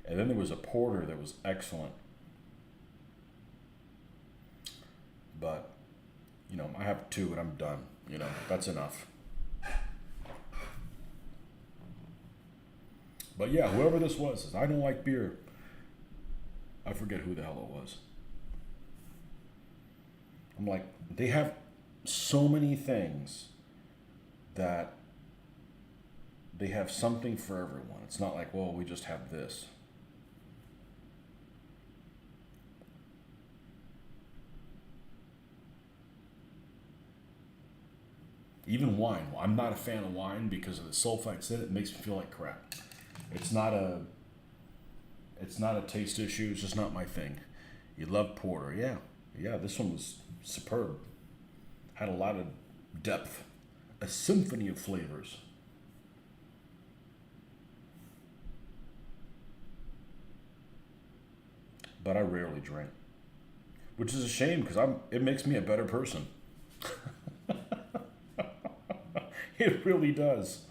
And then there was a porter that was excellent, but you know, I have two and I'm done. You know, that's enough. But yeah, whoever this was says, I don't like beer. I forget who the hell it was. I'm like, they have so many things that they have something for everyone. It's not like, well, we just have this. Even wine. I'm not a fan of wine because of the sulfites in it. It makes me feel like crap. It's not a taste issue. It's just not my thing. You love porter, yeah. Yeah, this one was superb. Had a lot of depth. A symphony of flavors. But I rarely drink, which is a shame because it makes me a better person. It really does.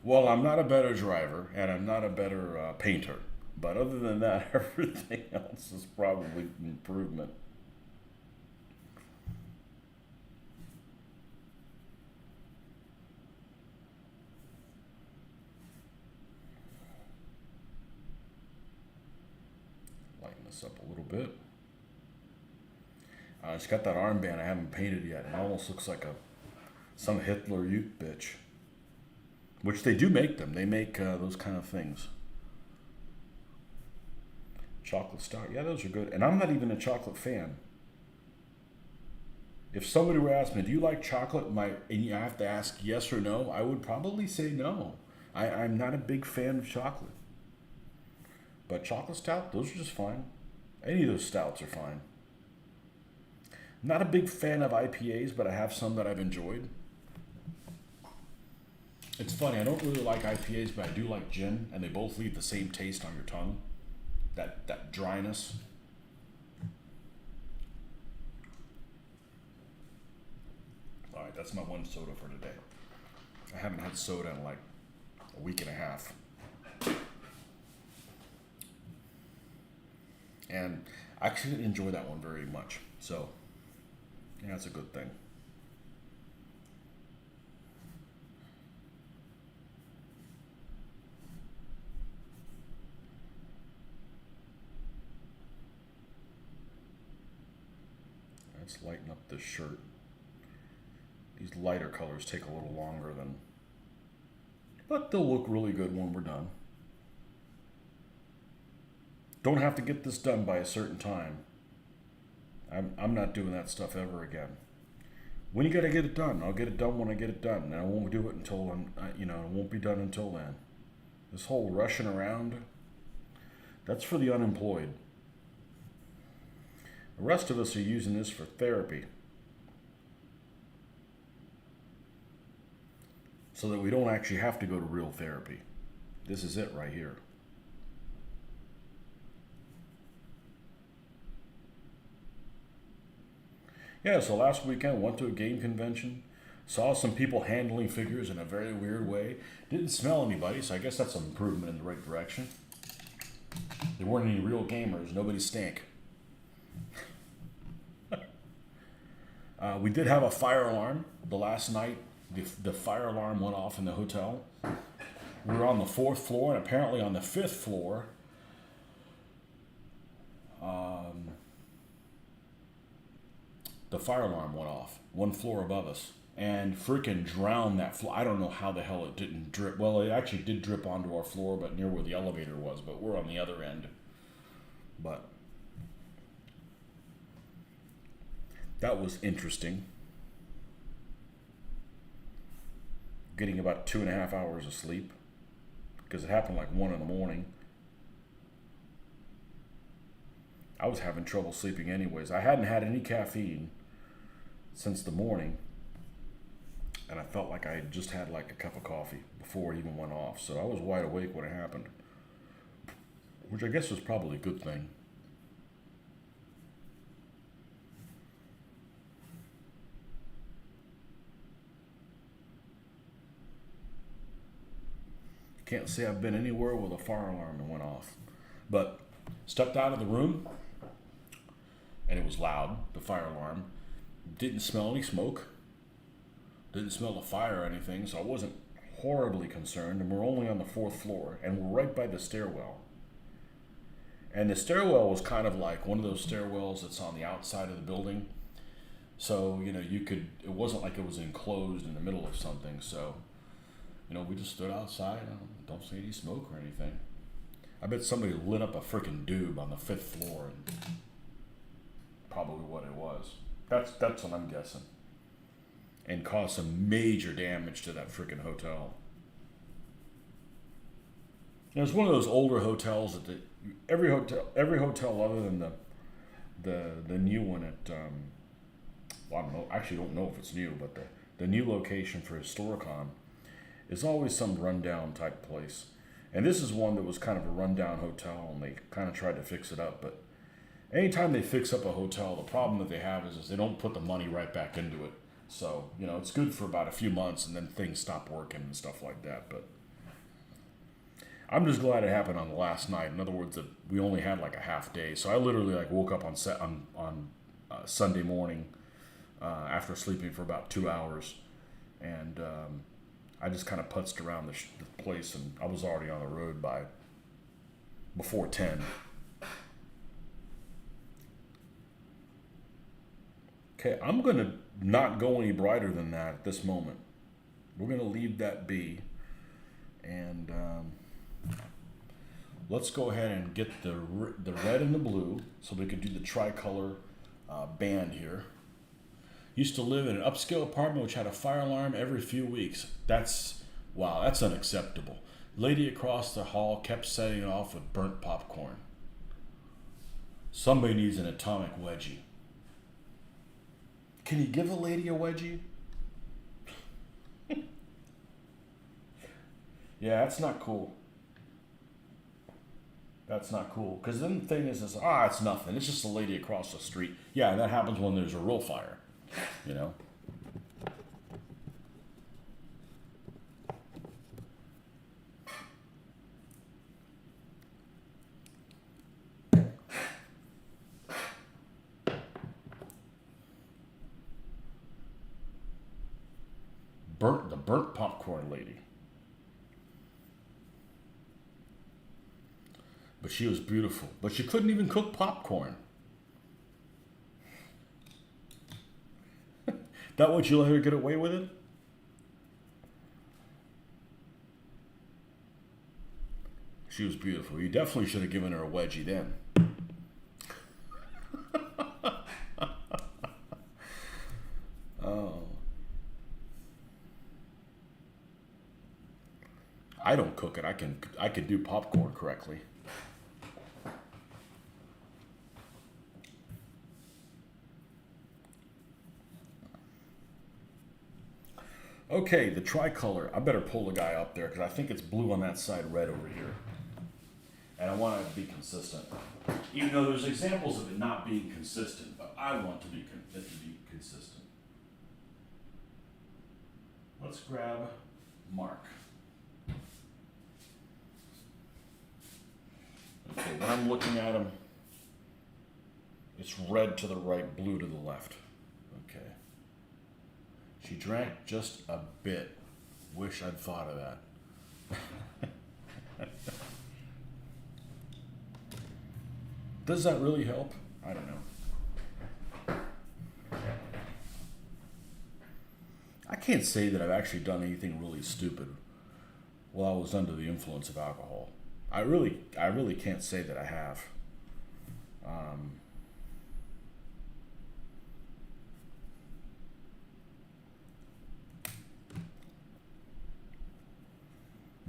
Well, I'm not a better driver and I'm not a better painter. But other than that, everything else is probably an improvement. Lighten this up a little bit. It's got that armband I haven't painted yet. It almost looks like a some Hitler Youth bitch. Which they do make them. They make those kind of things. Chocolate star. Yeah, those are good. And I'm not even a chocolate fan. If somebody were to ask me, do you like chocolate? And you have to ask yes or no, I would probably say no. I'm not a big fan of chocolate. But chocolate stout, those are just fine. Any of those stouts are fine. Not a big fan of IPAs, but I have some that I've enjoyed. It's funny, I don't really like IPAs, but I do like gin, and they both leave the same taste on your tongue. That dryness. Alright, that's my one soda for today. I haven't had soda in like a week and a half. And I actually didn't enjoy that one very much. So, yeah, that's a good thing. Let's lighten up this shirt. These lighter colors take a little longer than, but they'll look really good when we're done. Don't have to get this done by a certain time. I'm not doing that stuff ever again. When you gotta get it done, I'll get it done when I get it done, and I won't do it until it won't be done until then. This whole rushing around, that's for the unemployed. The rest of us are using this for therapy. So that we don't actually have to go to real therapy. This is it right here. Yeah, so last weekend went to a game convention, saw some people handling figures in a very weird way. Didn't smell anybody, so I guess that's an improvement in the right direction. There weren't any real gamers, nobody stank. We did have a fire alarm the last night. The fire alarm went off in the hotel. We were on the fourth floor, and apparently on the fifth floor, um, the fire alarm went off one floor above us and freaking drowned that floor. I don't know how the hell it didn't drip. Well, it actually did drip onto our floor, but near where the elevator was, but we're on the other end. But that was interesting. Getting about 2.5 hours of sleep because it happened like 1 in the morning. I was having trouble sleeping anyways. I hadn't had any caffeine since the morning, and I felt like I had just had like a cup of coffee before it even went off. So I was wide awake when it happened, which I guess was probably a good thing. Can't say I've been anywhere with a fire alarm that went off, but stepped out of the room and it was loud, the fire alarm. Didn't smell any smoke, didn't smell the fire or anything, so I wasn't horribly concerned. And we're only on the fourth floor, and we're right by the stairwell. And the stairwell was kind of like one of those stairwells that's on the outside of the building. So, it wasn't like it was enclosed in the middle of something. So, we just stood outside. I don't see any smoke or anything. I bet somebody lit up a freaking doob on the fifth floor, and probably what it was. That's what I'm guessing. and caused some major damage to that freaking hotel. It was one of those older hotels that every hotel other than the new one at well, I don't know. Actually, don't know if it's new, but the new location for Historicon is always some rundown type place. And this is one that was kind of a rundown hotel, and they kind of tried to fix it up. But anytime they fix up a hotel, the problem that they have is they don't put the money right back into it. So, you know, it's good for about a few months, and then things stop working and stuff like that. But I'm just glad it happened on the last night. In other words, that we only had like a half day. So I literally like woke up on Sunday morning after sleeping for about 2 hours, and I just kind of putzed around the place, and I was already on the road before 10. Okay, I'm going to not go any brighter than that at this moment. We're going to leave that be, and let's go ahead and get the red and the blue so we could do the tricolor band here. Used to live in an upscale apartment which had a fire alarm every few weeks. Wow, that's unacceptable. Lady across the hall kept setting it off with burnt popcorn. Somebody needs an atomic wedgie. Can you give a lady a wedgie? Yeah, that's not cool. That's not cool. Because then the thing is, it's nothing. It's just a lady across the street. Yeah, that happens when there's a real fire. You know? The burnt popcorn lady. But she was beautiful. But she couldn't even cook popcorn. That what you let her get away with it? She was beautiful. You definitely should have given her a wedgie then. Oh. I don't cook it. I can do popcorn correctly. Okay, the tricolor. I better pull the guy up there because I think it's blue on that side, red over here. And I want it to be consistent. Even though there's examples of it not being consistent, but I want it to be consistent. Let's grab Mark. Okay, when I'm looking at him, it's red to the right, blue to the left. Okay. She drank just a bit. Wish I'd thought of that. Does that really help? I don't know. I can't say that I've actually done anything really stupid while I was under the influence of alcohol. I really can't say that I have.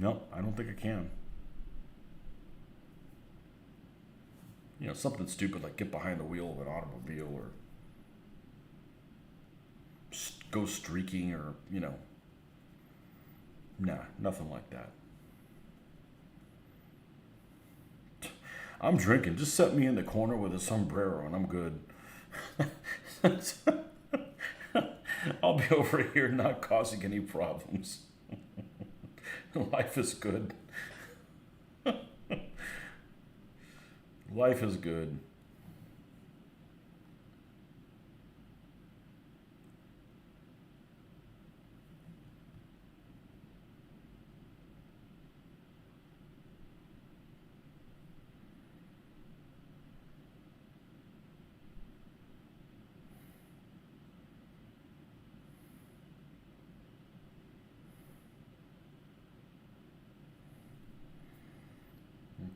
No, I don't think I can. You know, something stupid like get behind the wheel of an automobile or go streaking or, you know. Nah, nothing like that. I'm drinking. Just set me in the corner with a sombrero and I'm good. I'll be over here not causing any problems. Life is good. Life is good.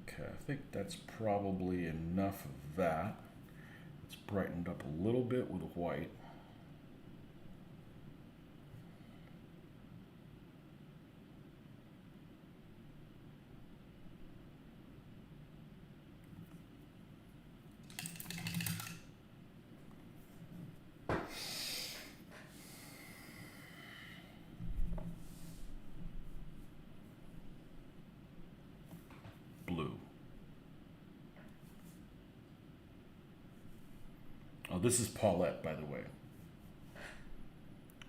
Okay, I think that's probably enough of that. It's brightened up a little bit with white. this is Paulette, by the way.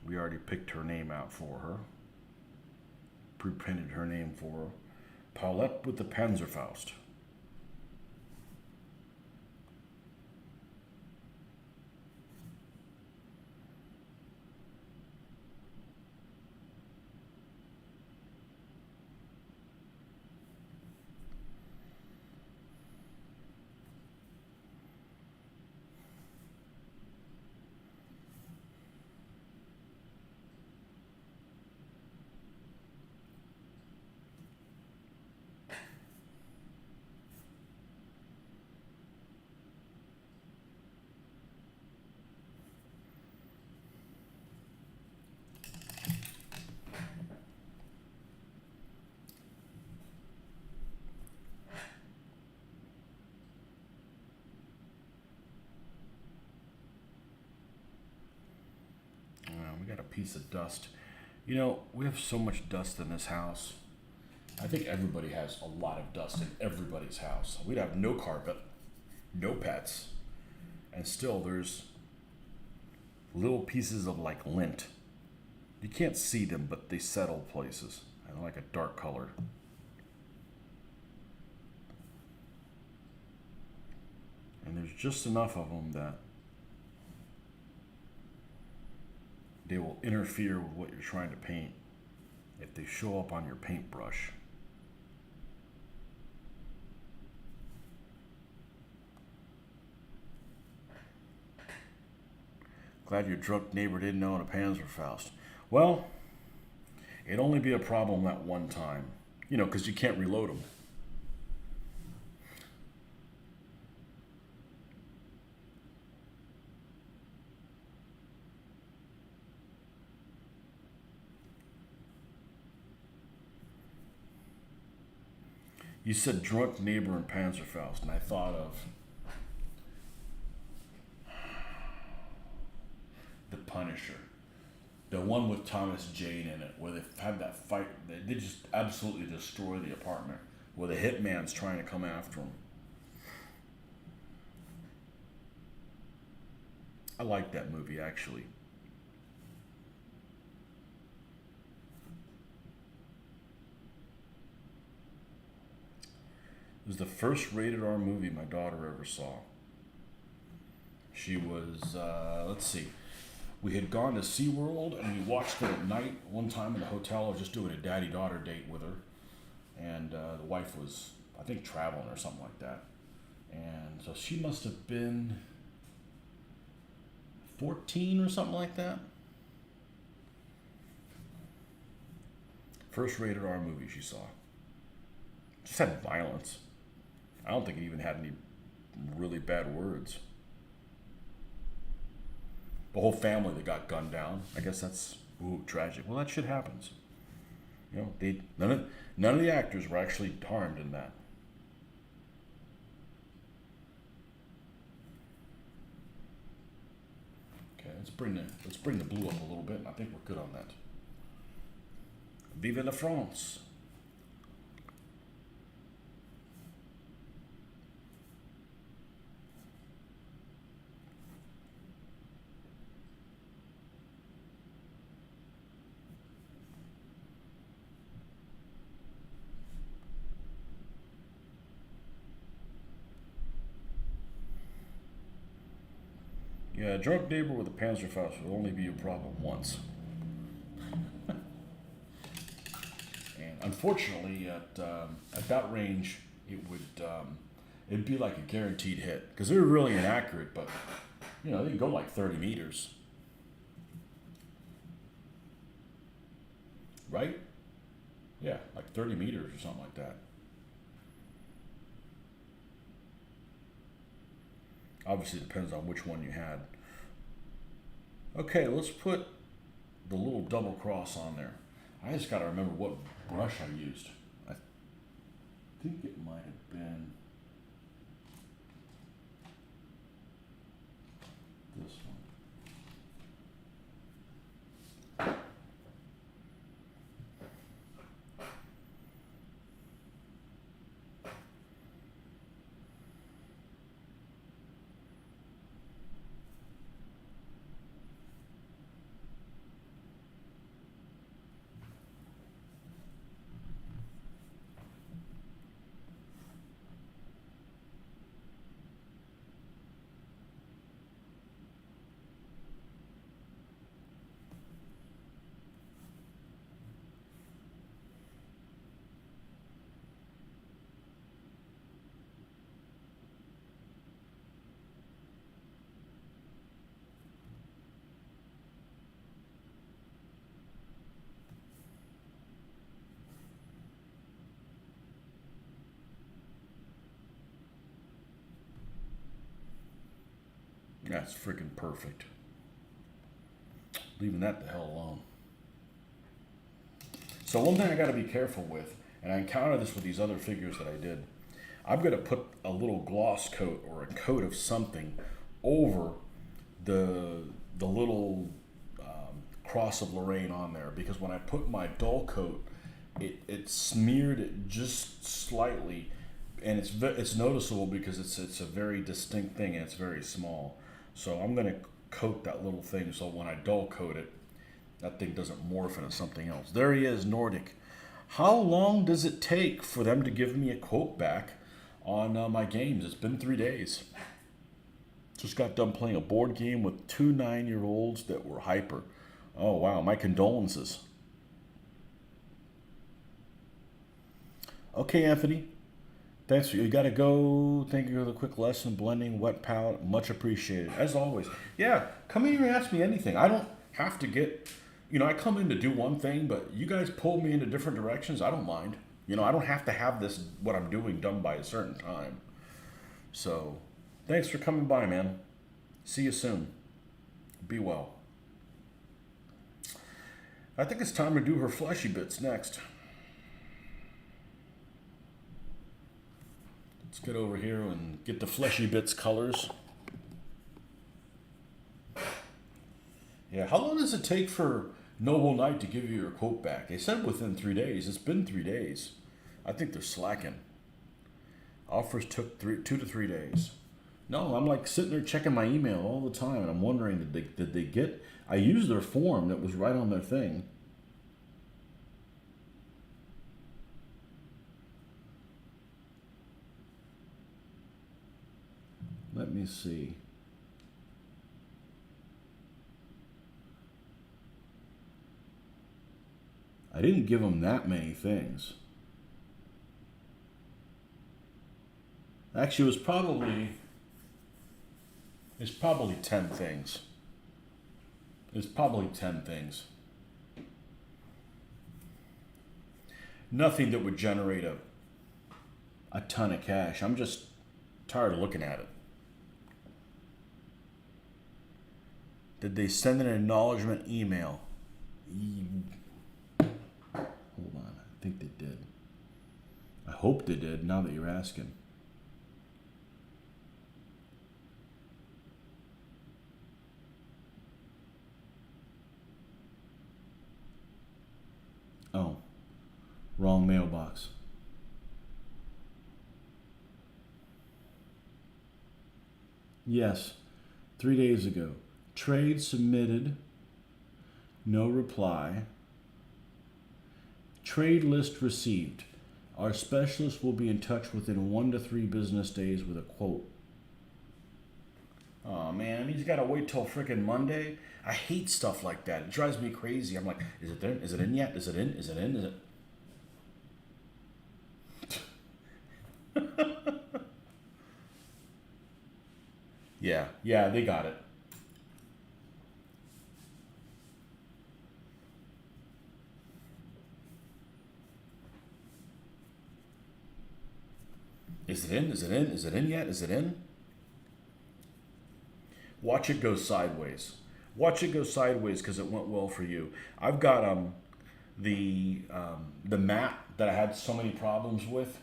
We already picked her name out for her. Pre-printed her name for her. Paulette with the Panzerfaust. We got a piece of dust. You know, we have so much dust in this house. I think everybody has a lot of dust in everybody's house. We'd have no carpet, no pets, and still there's little pieces of like lint. You can't see them, but they settle places. And they're like a dark color. And there's just enough of them that they will interfere with what you're trying to paint if they show up on your paintbrush. Glad your drunk neighbor didn't own a Panzerfaust. Well, it'd only be a problem that one time. You know, because you can't reload them. You said drunk neighbor and Panzerfaust, and I thought of The Punisher, the one with Thomas Jane in it, where they had that fight. They just absolutely destroy the apartment, where the hitman's trying to come after him. I like that movie, actually. It was the first rated R movie my daughter ever saw. She was, let's see, we had gone to SeaWorld and we watched it at night one time in the hotel. I was just doing a daddy-daughter date with her. And the wife was, I think, traveling or something like that. And so she must have been 14 or something like that. First rated R movie she saw. Just had violence. I don't think it even had any really bad words. The whole family that got gunned down. I guess that's tragic. Well, that shit happens. You know, none of the actors were actually harmed in that. Okay, let's bring the blue up a little bit, and I think we're good on that. Vive la France! Yeah, a drunk neighbor with a Panzerfaust would only be a problem once. And unfortunately, at that range, it'd be like a guaranteed hit because they're really inaccurate. But you know, they can go like 30 meters, right? Yeah, like 30 meters or something like that. Obviously, it depends on which one you had. Okay, let's put the little double cross on there. I just got to remember what brush I used. I think it might have been this one. That's freaking perfect. Leaving that the hell alone. So one thing I got to be careful with, and I encountered this with these other figures that I did, I'm going to put a little gloss coat or a coat of something over the little cross of Lorraine on there, because when I put my dull coat, it smeared it just slightly, and it's noticeable because it's a very distinct thing and it's very small. So I'm going to coat that little thing so when I dull coat it, that thing doesn't morph into something else. There he is, Nordic. How long does it take for them to give me a quote back on my games? It's been 3 days. Just got done playing a board game with 2 9-year-olds that were hyper. Oh, wow. My condolences. Okay, Anthony. Thanks. You got to go. Thank you for the quick lesson. Blending, wet palette. Much appreciated. As always. Yeah, come in here and ask me anything. I don't have to get... I come in to do one thing, but you guys pull me into different directions. I don't mind. I don't have to have this, what I'm doing, done by a certain time. So, thanks for coming by, man. See you soon. Be well. I think it's time to do her fleshy bits next. Let's get over here and get the fleshy bits colors. Yeah, how long does it take for Noble Knight to give you your quote back? They said within 3 days. It's been 3 days. I think they're slacking. Offers took 2 to 3 days. No, I'm like sitting there checking my email all the time, and I'm wondering, did they get... I used their form that was right on their thing. Let me see. I didn't give them that many things. Actually, it's probably 10 things. It's probably 10 things. Nothing that would generate a ton of cash. I'm just tired of looking at it. Did they send an acknowledgement email? Hold on, I think they did. I hope they did, now that you're asking. Oh, wrong mailbox. Yes, 3 days ago. Trade submitted, no reply. Trade list received. Our specialist will be in touch within 1 to 3 business days with a quote. Oh man, he's got to wait till freaking Monday. I hate stuff like that. It drives me crazy. I'm like, is it there? Is it in yet? Is it in? Is it in? Is it? Yeah, they got it. Is it in? Is it in? Is it in yet? Is it in? Watch it go sideways. Watch it go sideways because it went well for you. I've got the mat that I had so many problems with.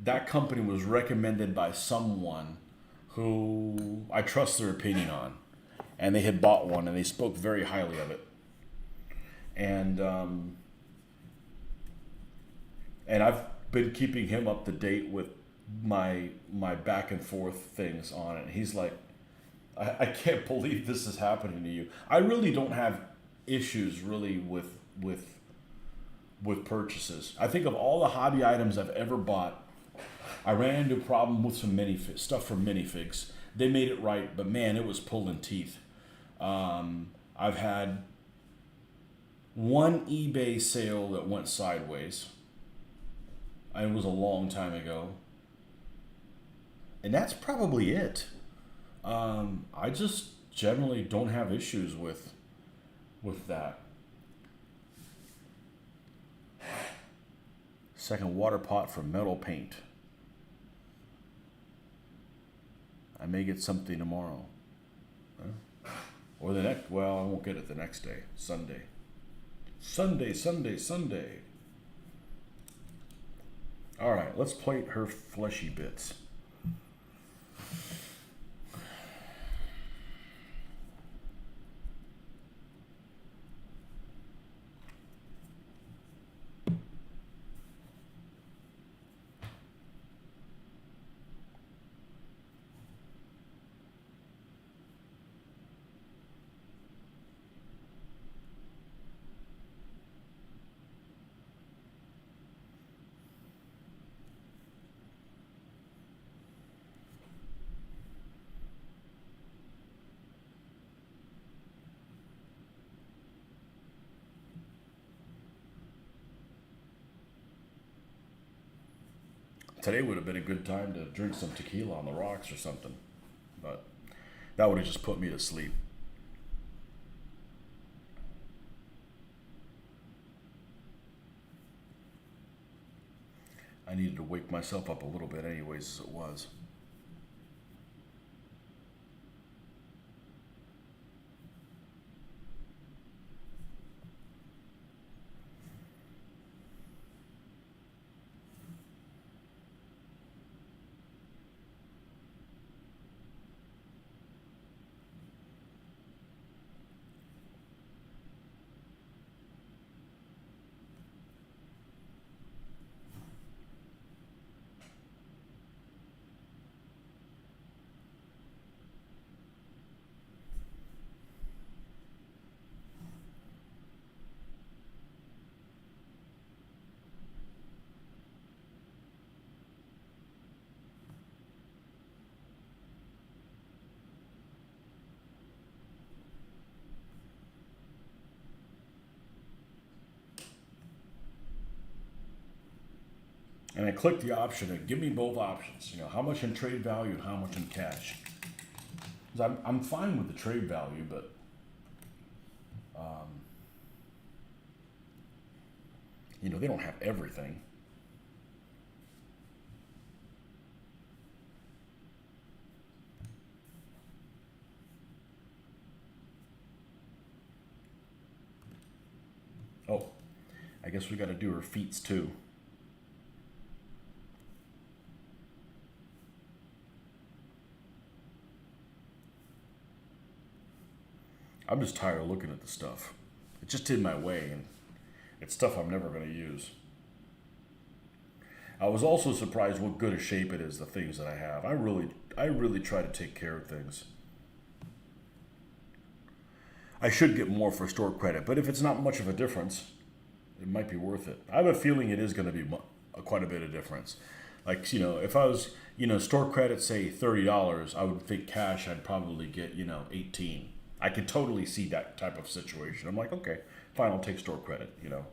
That company was recommended by someone who I trust their opinion on, and they had bought one and they spoke very highly of it. And I've been keeping him up to date with my back and forth things on it. He's like, I can't believe this is happening to you. I really don't have issues really with purchases. I think of all the hobby items I've ever bought, I ran into a problem with some stuff from minifigs. They made it right, but man, it was pulling teeth. I've had one eBay sale that went sideways. It was a long time ago. And that's probably it. I just generally don't have issues with that. Second water pot for metal paint. I may get something tomorrow. Or the next, well, I won't get it the next day. Sunday. Sunday, Sunday, Sunday. All right, let's plate her fleshy bits. Today would have been a good time to drink some tequila on the rocks or something, but that would have just put me to sleep. I needed to wake myself up a little bit anyways as it was. And I clicked the option to give me both options. You know, how much in trade value and how much in cash. 'Cause I'm fine with the trade value, but you know, they don't have everything. Oh, I guess we got to do her feets too. I'm just tired of looking at the stuff. It just in my way, and it's stuff I'm never going to use. I was also surprised what good a shape it is, the things that I have. I really try to take care of things. I should get more for store credit, but if it's not much of a difference, it might be worth it. I have a feeling it is going to be quite a bit of difference. Like, you know, if I was, you know, store credit, say $30, I would think cash I'd probably get, you know, 18. I could totally see that type of situation. I'm like, okay, fine, I'll take store credit, you know.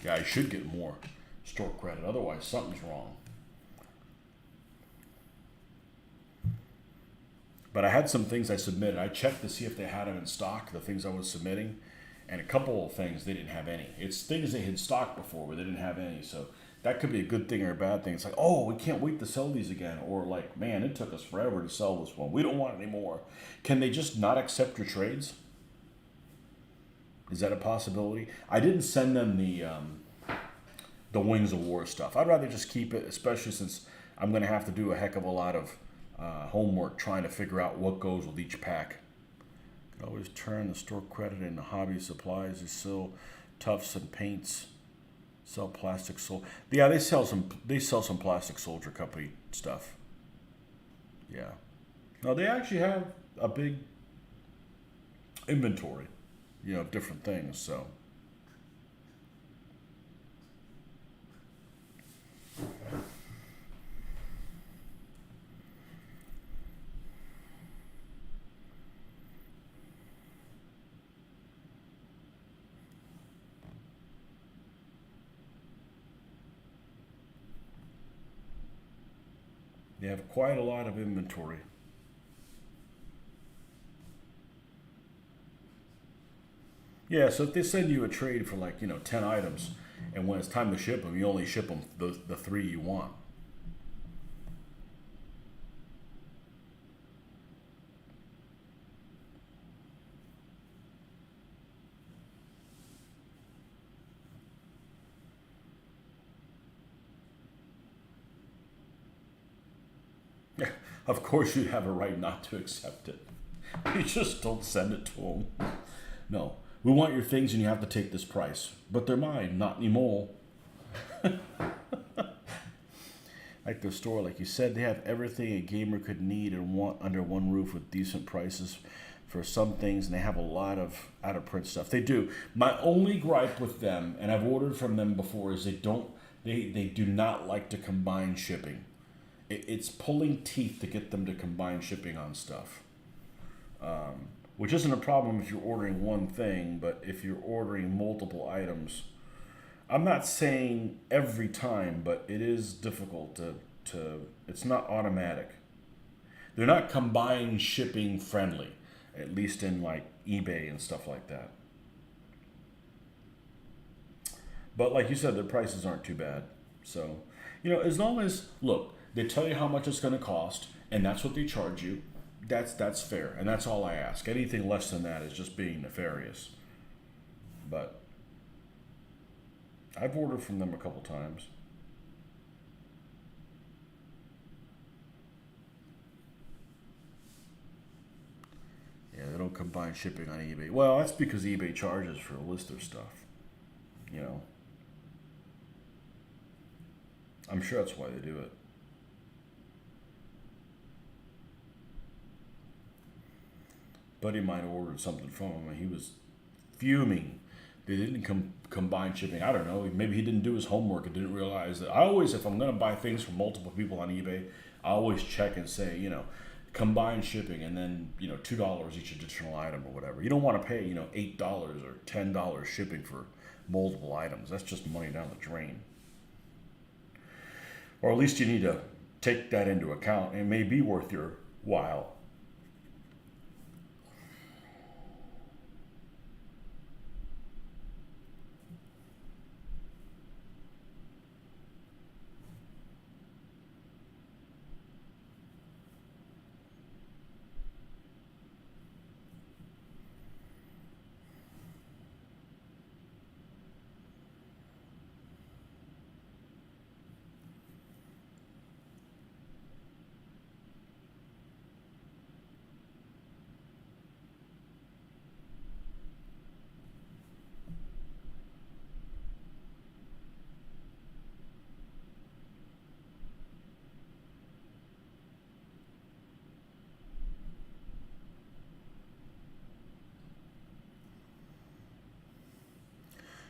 Yeah, I should get more store credit. Otherwise, something's wrong. But I had some things I submitted. I checked to see if they had them in stock, the things I was submitting, and a couple of things they didn't have any. It's things they had stocked before, but they didn't have any. So that could be a good thing or a bad thing. It's like, oh, we can't wait to sell these again, or like, man, it took us forever to sell this one. We don't want any more. Can they just not accept your trades? Is that a possibility? I didn't send them the Wings of War stuff. I'd rather just keep it, especially since I'm going to have to do a heck of a lot of homework trying to figure out what goes with each pack. Could always turn the store credit into hobby supplies. They sell tufts and paints. Sell plastic soldier. Yeah, they sell some. They sell some plastic soldier company stuff. Yeah. No, they actually have a big inventory, you know, of different things. So. They have quite a lot of inventory. Yeah, so if they send you a trade for like, 10 items, and when it's time to ship them, you only ship them the three you want. Of course, you have a right not to accept it. You just don't send it to them. No, we want your things and you have to take this price. But they're mine, not anymore. Like the store, like you said, they have everything a gamer could need and want under one roof with decent prices for some things, and they have a lot of out of print stuff. They do. My only gripe with them, and I've ordered from them before, is they do not like to combine shipping. It's pulling teeth to get them to combine shipping on stuff. Which isn't a problem if you're ordering one thing, but if you're ordering multiple items, I'm not saying every time, but it is difficult to it's not automatic. They're not combined shipping friendly, at least in like eBay and stuff like that. But like you said, their prices aren't too bad. So, as long as look, they tell you how much it's going to cost, and that's what they charge you. That's fair, and that's all I ask. Anything less than that is just being nefarious. But I've ordered from them a couple times. Yeah, they don't combine shipping on eBay. Well, that's because eBay charges for a list their stuff. You know, I'm sure that's why they do it. Buddy of mine ordered something from him, and he was fuming. They didn't combine shipping. I don't know. Maybe he didn't do his homework and didn't realize that. I always, if I'm going to buy things from multiple people on eBay, I always check and say, combine shipping, and then $2 each additional item or whatever. You don't want to pay $8 or $10 shipping for multiple items. That's just money down the drain. Or at least you need to take that into account. It may be worth your while.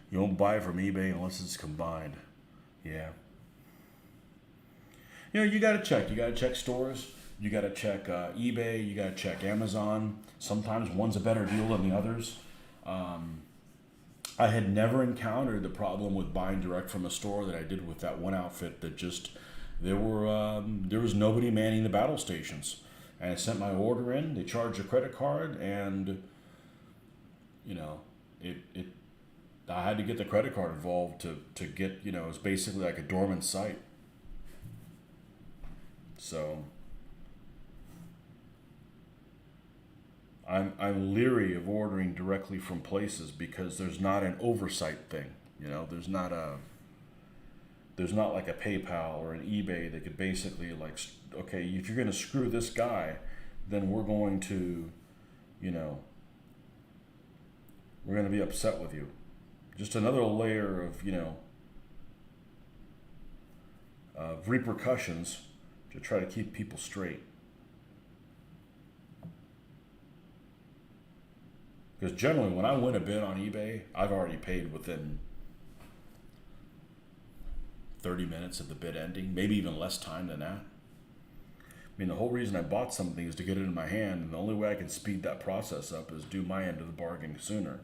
You don't buy from eBay unless it's combined. Yeah. You got to check. You got to check stores. You got to check eBay. You got to check Amazon. Sometimes one's a better deal than the others. I had never encountered the problem with buying direct from a store that I did with that one outfit that just there was nobody manning the battle stations. And I sent my order in. They charged a credit card, and you know, it I had to get the credit card involved to get it's basically like a dormant site. So I'm leery of ordering directly from places because there's not an oversight thing. There's not like a PayPal or an eBay that could basically like, okay, if you're going to screw this guy, then you know we're going to be upset with you. Just another layer of repercussions to try to keep people straight. Because generally, when I win a bid on eBay, I've already paid within 30 minutes of the bid ending, maybe even less time than that. I mean, the whole reason I bought something is to get it in my hand, and the only way I can speed that process up is do my end of the bargain sooner.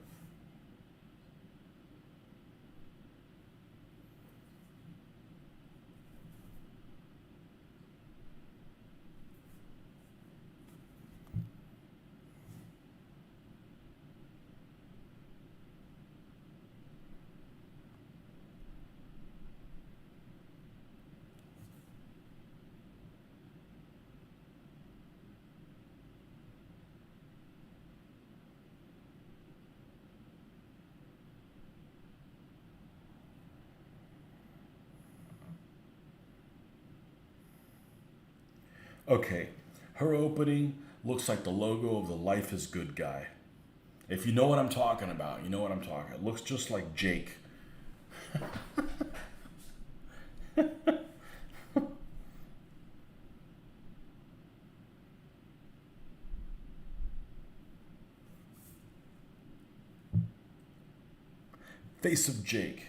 Okay, her opening looks like the logo of the Life is Good guy. If you know what I'm talking about, you know what I'm talking. It looks just like Jake. Face of Jake.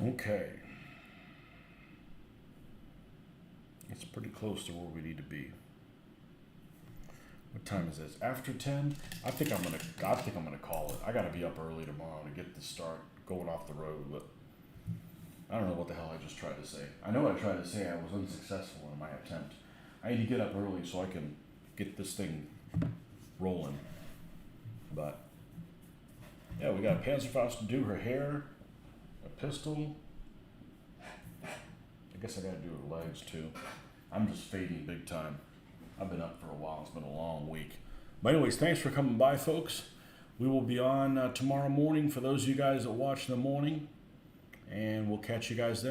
Okay. It's pretty close to where we need to be. What time is this? After 10? I think I'm gonna call it. I gotta be up early tomorrow to get the start going off the road, but I don't know what the hell I just tried to say. I know I tried to say I was unsuccessful in my attempt. I need to get up early so I can get this thing rolling. But yeah, we got a Panzerfaust to do her hair, a pistol. I guess I gotta do her legs too. I'm just fading big time. I've been up for a while. It's been a long week. But anyways, thanks for coming by, folks. We will be on tomorrow morning for those of you guys that watch in the morning, and we'll catch you guys then.